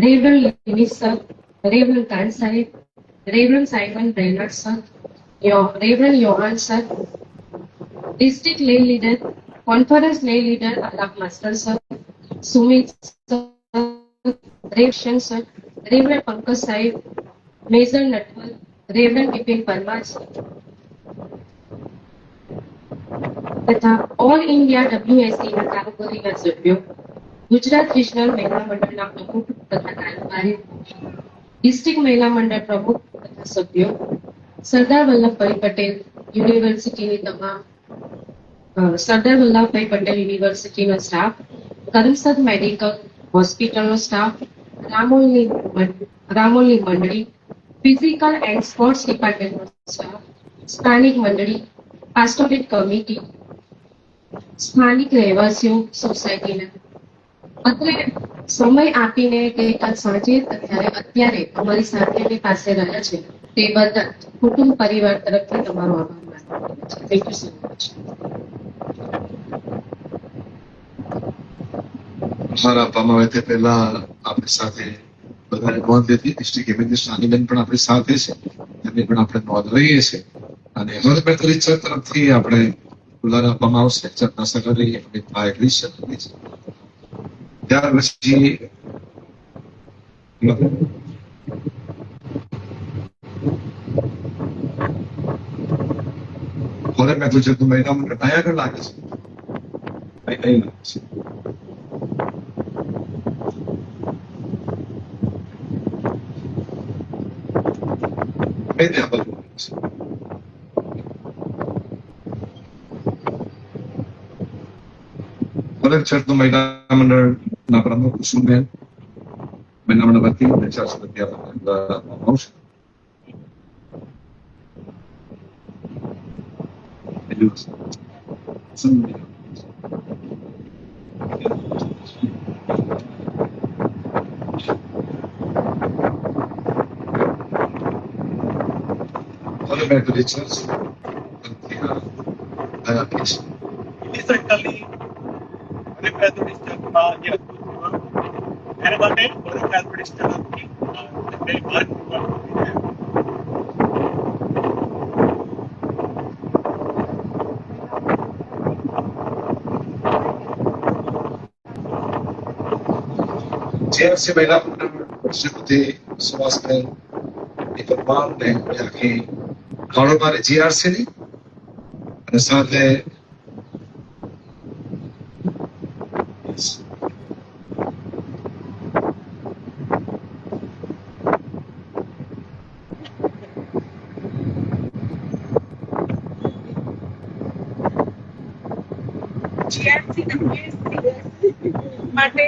reverend લિનિસ sir, Reverend Khan saheb, Reverend Simon Brainerd sir, Reverend Yohan sir, district lay leader, conference lay leader Alap Master sir, Sumit sir, રેવશન sir, Reverend Pankaj saheb, major Natwar, Reverend Bipin Parmar sir તથા ઓલ ઇન્ડિયા WSCના કારોબારીના સભ્યો, ગુજરાત રિજનલ મહિલા મંડળના પ્રમુખ તથા કાર્યકારી, ડિસ્ટ્રિક્ટ મહિલા મંડળ પ્રમુખ તથા સભ્યો, સરદાર વલ્લભભાઈ પટેલ યુનિવર્સિટીની તમામ સરદાર વલ્લભભાઈ પટેલ યુનિવર્સિટીનો સ્ટાફ, કરમસદ મેડિકલ હોસ્પિટલનો સ્ટાફ, રામોલની મંડળી, ફિઝિકલ એન્ડ સ્પોર્ટ્સ ડિપાર્ટમેન્ટનો સ્ટાફ, સ્થાનિક મંડળી, પાસ્ટોરેટ કમિટી, સ્થાનિક રહેવાસીઓ સોસાયટીના અત્રે સમય આપીને ગઈકાલ સાંજે અત્યારે અમારી સાથેની પાસે રહ્યા છે તે બદલ કુટુંબ પરિવાર તરફથી તમારો આભાર માનવાનો છે. Thank you so much. આભાર આપવામાં આવે તે પહેલા આપણી સાથે બધાને નોંધ લીધી. ડિસ્ટ્રિક્ટ એમિનિસ્ટર આનંદબેન પણ આપણી સાથે છે, એમની પણ આપણે નોંધ લઈએ છીએ. અને હવે બેતરી ચર્ચ તરફથી આપણે બોલાવી આપવામાં આવશે. ચર્ચના સેક્રેટરી અમિતભાઈ ગ્રીશર ત્યાર પછી હવે મેં તો જતું મહિના મને કયા આગળ લાગે છે નહીં લાગે છે. ચર્ચનું મહિલા મંડળના પ્રમુખ કુસુમબેન મહિલા મંડળ વતી ચર્ચ વતી આવશે. Back to the church. JRC महिला श्रीमती सुभाषबेन परमार ने यहाँ कारोबारी GRC ની અને સાથે માટે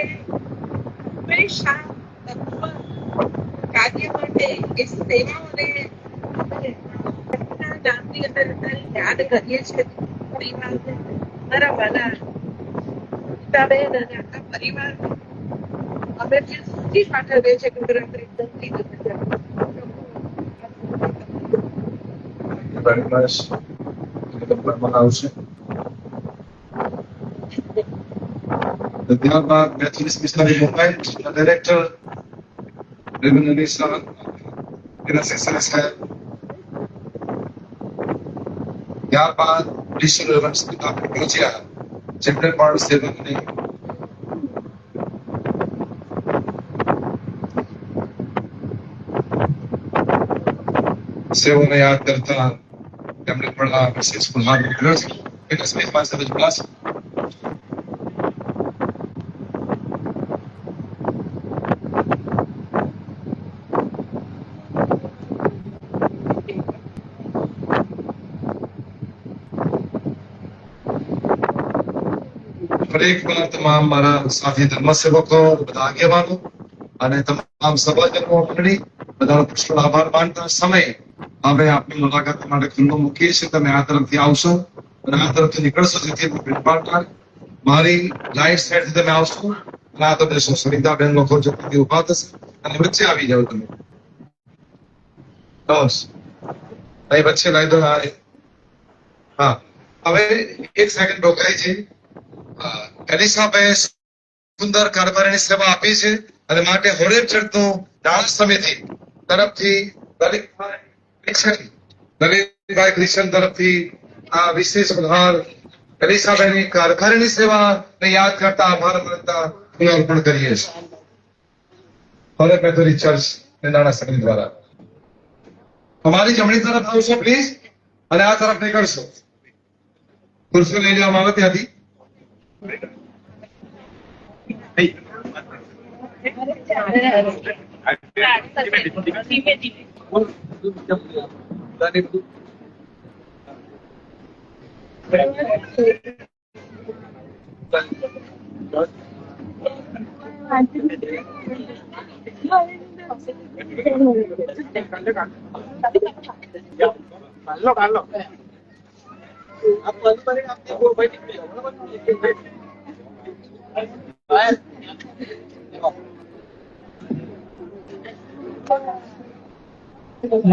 હંમેશા કાર્ય માટે એ સેવાઓને નામની અંદર યાદ કરીએ છીએ. મારા વાલા પિતાબેન અને આખા પરિવાર અમે જે સુધી પાઠવીએ છીએ કે આવશે. ત્યારબાદ મેથોડિસ્ટ મિશનરી મુવમેન્ટ ડાયરેક્ટર રેવનની સાહેબ ત્યારબાદ ડિસ્ટ્રિક્ટ રેવન્સ આપણે પહોંચ્યા જેમણે પણ સેવકની સેવાને યાદ કરતા તેમણે પણ આ વિશેષ ભાગ લીધો છે. એટલે સ્મિત પાસે જોડાશે. એક વાર તમામ મારા સાથી ધર્મ સેવકો, બધા આગેવાનો અને તમામ સભાજનો મંડળી બધાનો પુષ્કળ આભાર માનતા સમય હવે આપની મુલાકાત માટે ખુલ્લો મૂકીએ છીએ. તમે આ તરફથી આવશો અને આ તરફથી નીકળશો જેથી મારી રાઈટ સાઈડ થી તમે આવશો અને આ તમે સરિતાબેન લોકો જતી ઉભા થશે અને વચ્ચે આવી જાવ. તમે બસ અહીં વચ્ચે લાવી દો. હા હવે એક સેકન્ડ રોકાય છે. એલિસાભાઈએ સુંદર કારભારીની સેવા આપી છે અને માટે હોરેબ ચર્ચનું ડાન્સ સમિતિ તરફથી દલિતભાઈ ક્રિશ્ચન તરફથી આ વિશેષ ઉપહાર એલિસાભાઈની કારભારીની સેવાને યાદ કરતા આભાર માનતા અર્પણ કરીએ છીએ હોરેબ મેથોડિસ્ટ ચર્ચ નાણા સમિતિ દ્વારા. અમારી જમણી તરફ આવશો પ્લીઝ અને આ તરફ નીકળશો. ખુરશીઓ લઈ લેવામાં આવે ત્યાંથી.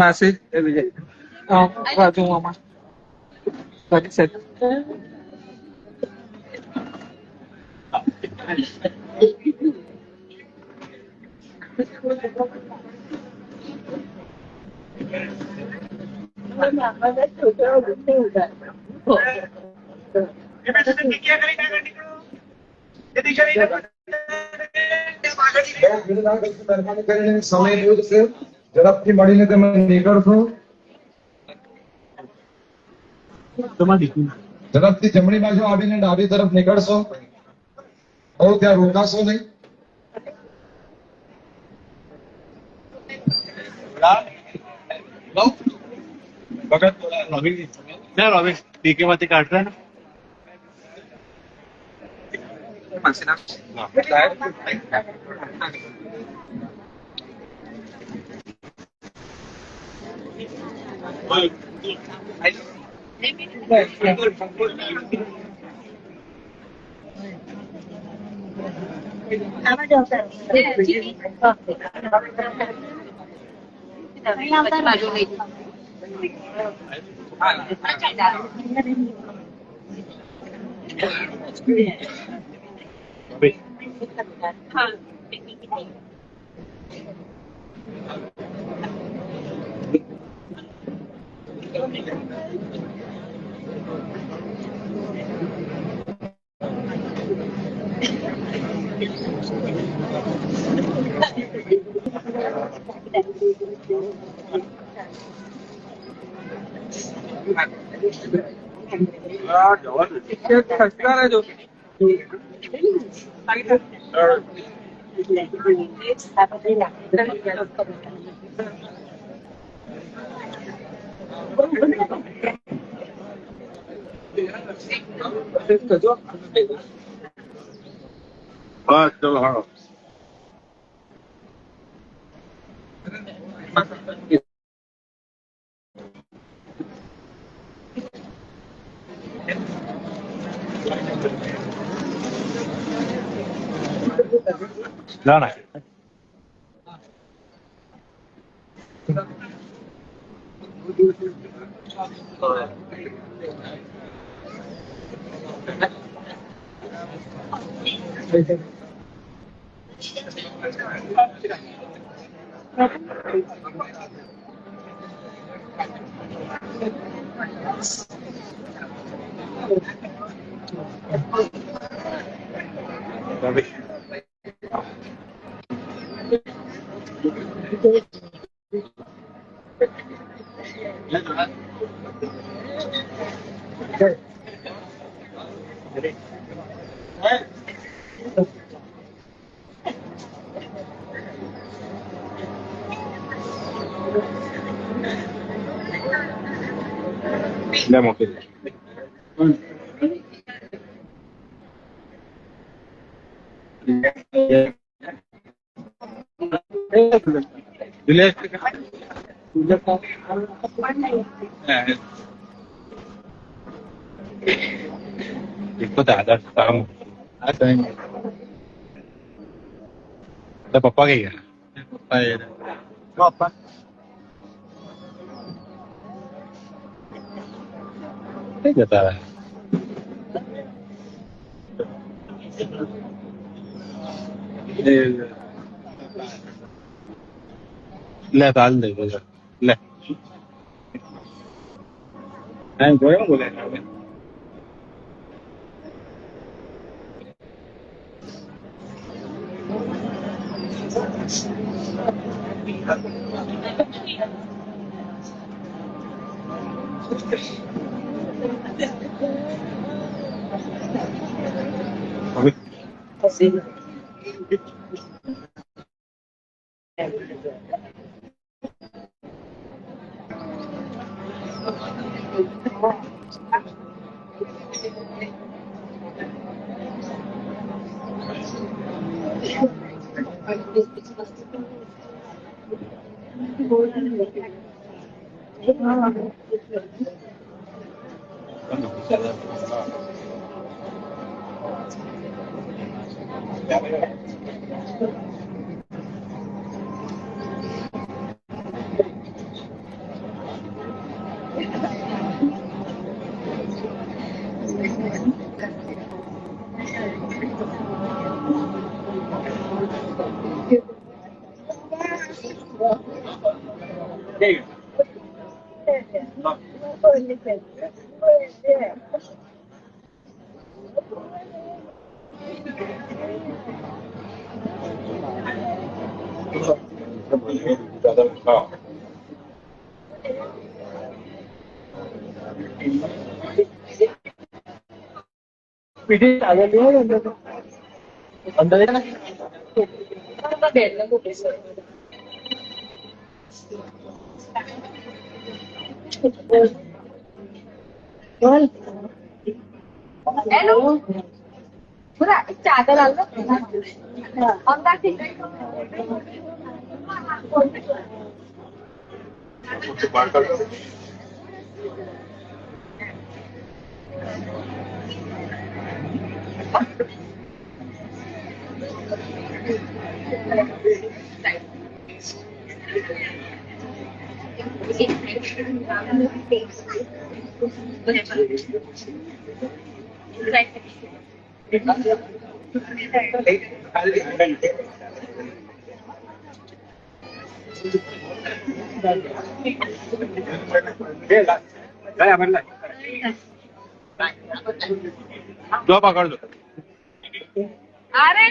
masih baju mama tadi set સમય બહુ છે. ઝડપથી મળીને તમે નીકળશો. ઝડપથી જમણી બાજુ આવીને ડાબી તરફ નીકળશો. બહુ ત્યાં રોકાશો નહીં. Robin टीके मती काट रहा है बस चलो हाँ जाना है Demo que ikut ada kamu ada yang ada papa ya papa tidak tahu લે તાલ દે લે જોયો બોલે ચાદર આલો જો પકડ દો અરે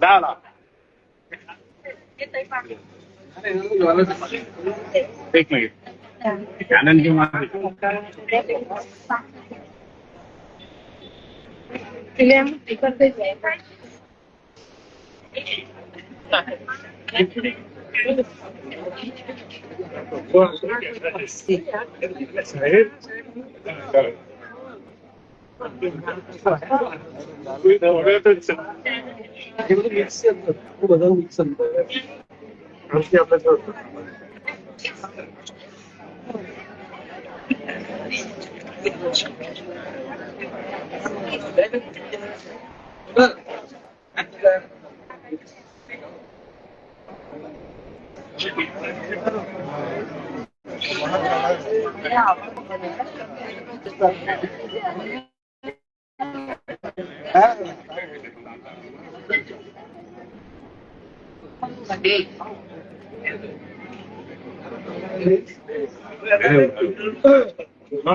દાલા એક મિનિટ આનંદ જી માં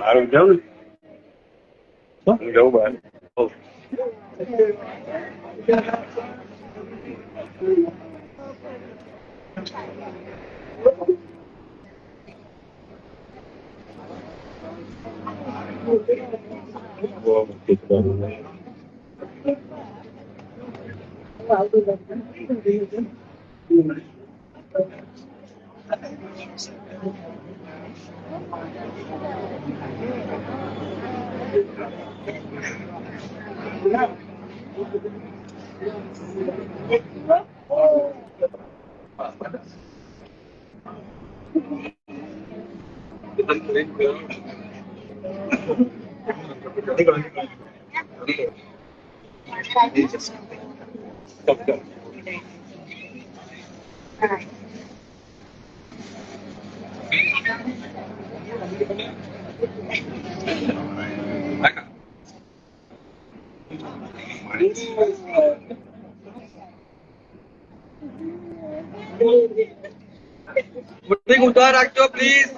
Harus jauh. Jauh banget. Oh. ઉભા રાખજો પ્લીઝ.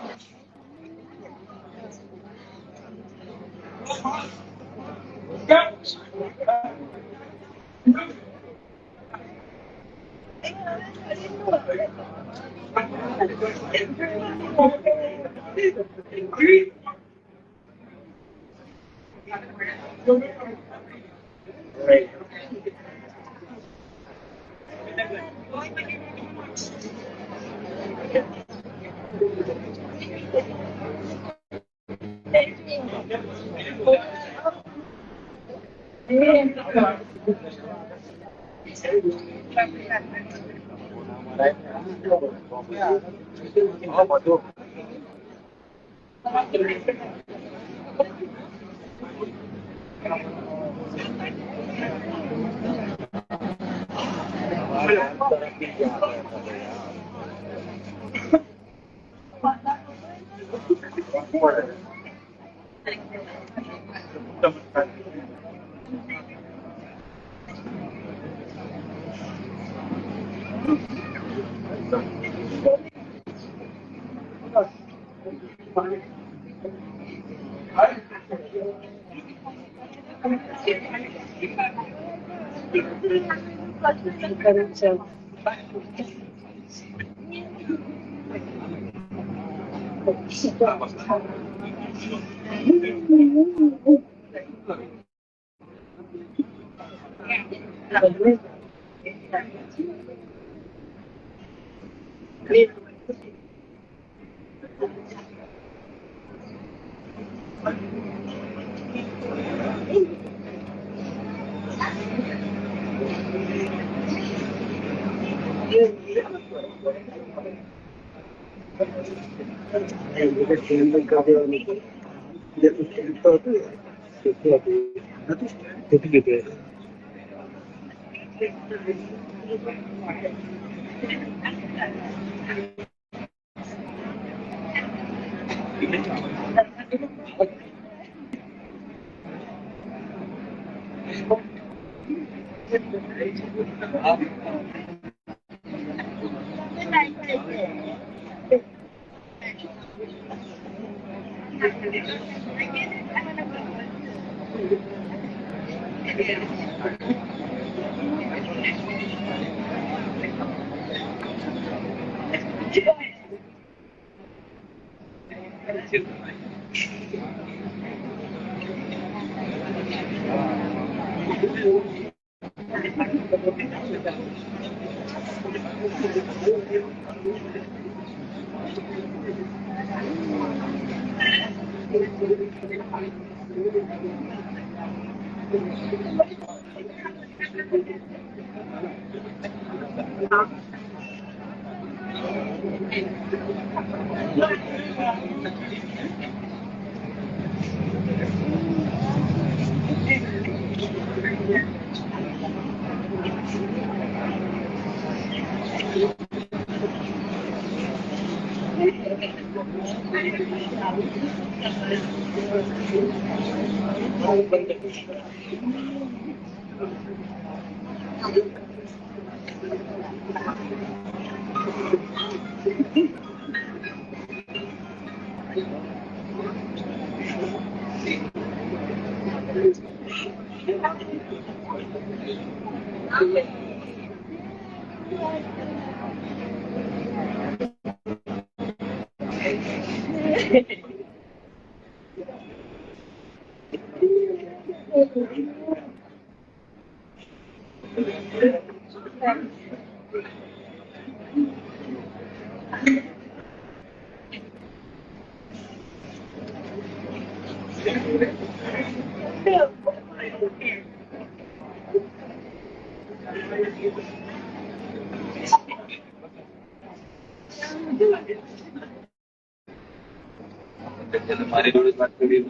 મારી જોડે વાત કરી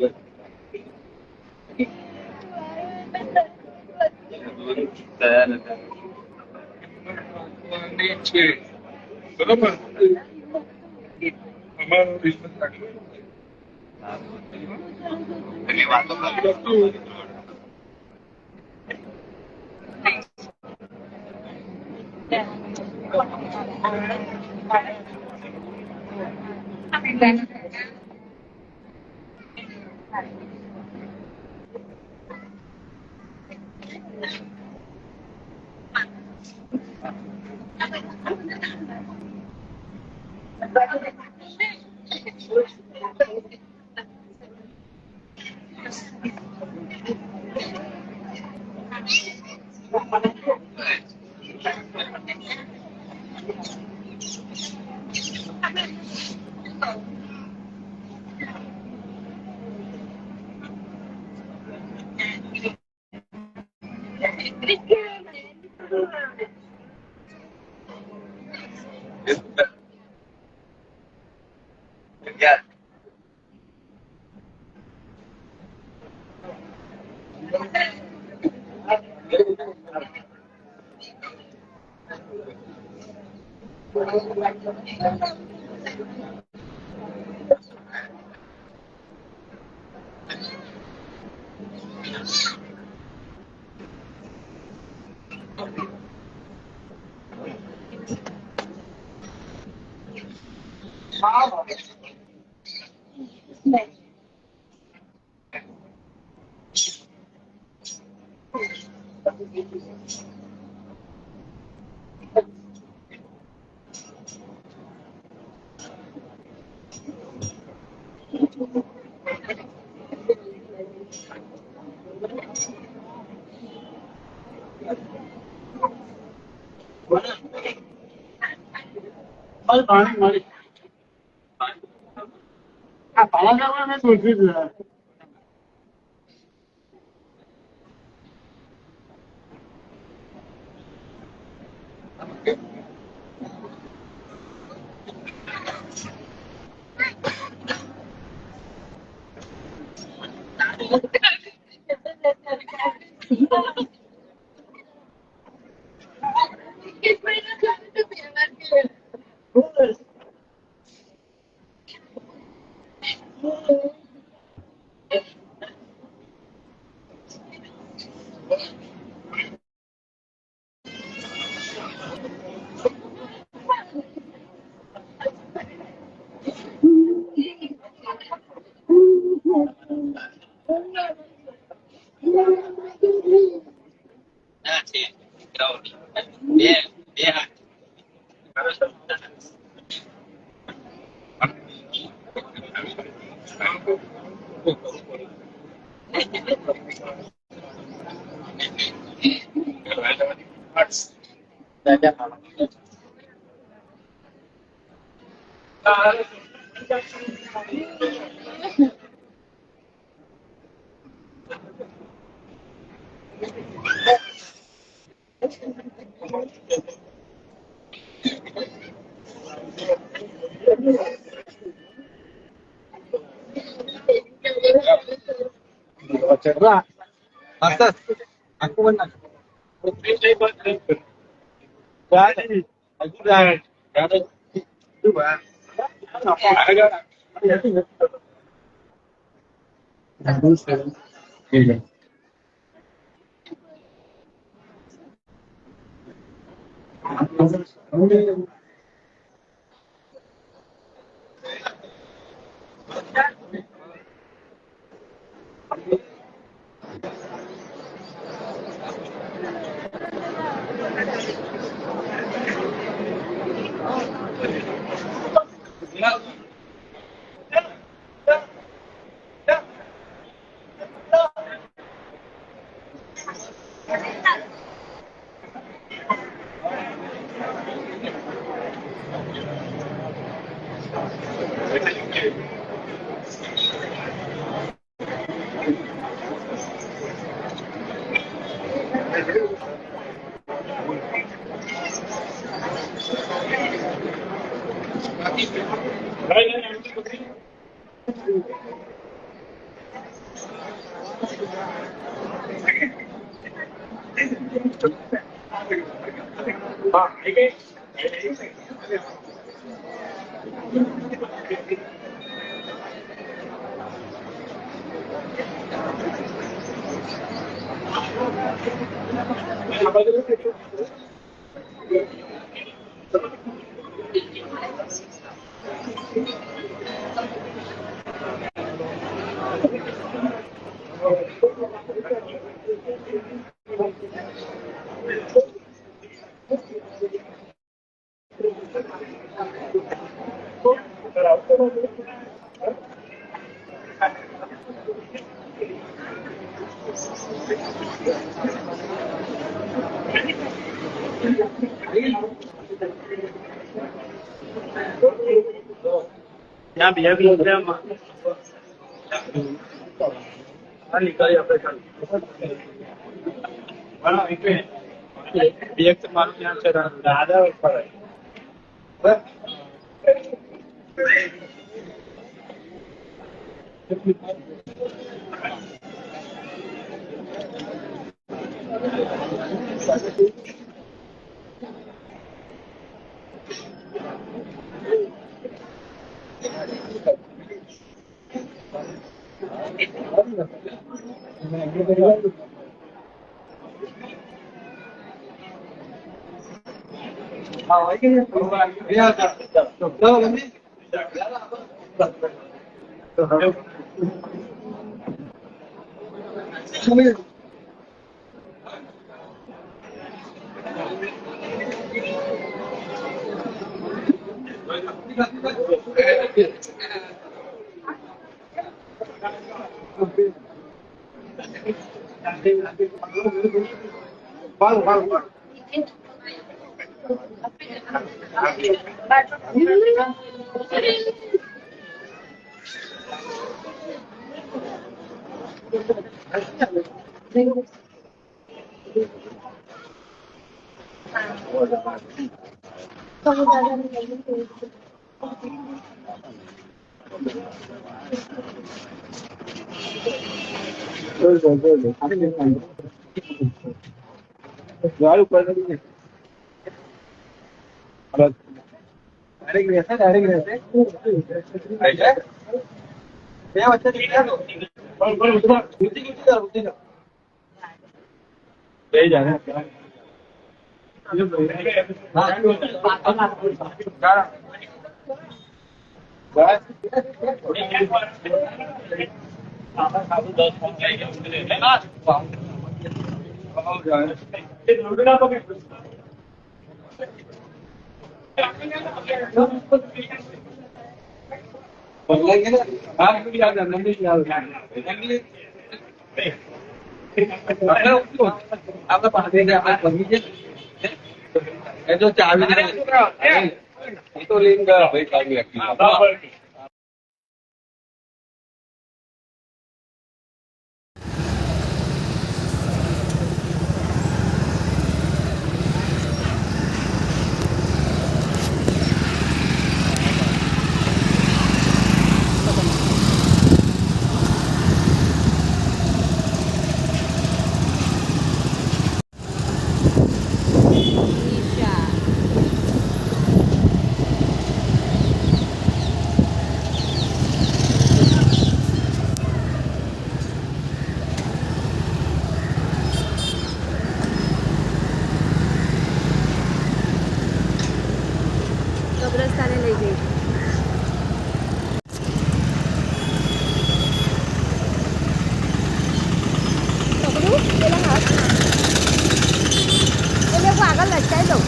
છે બરોબર અમારો બિઝનેસ આગળ પાણી મળી આ પાલા પૂછી aku benar. ત્યાં બીજા પ્રોગ્રામમાં નીકળી આપણે બીજા મારું ત્યાં છે દાદા કબ્રસ્તાને લઈ જઈ પકડું પેલા હાથ એટલે હું આગળ લટકાઈ દઉં.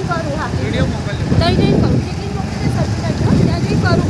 કરું હા વિડીયો મોકલજો ત્યાં જઈને કરું કેટલી મોકલે સર્ચ કરજો ત્યાં જઈને કરું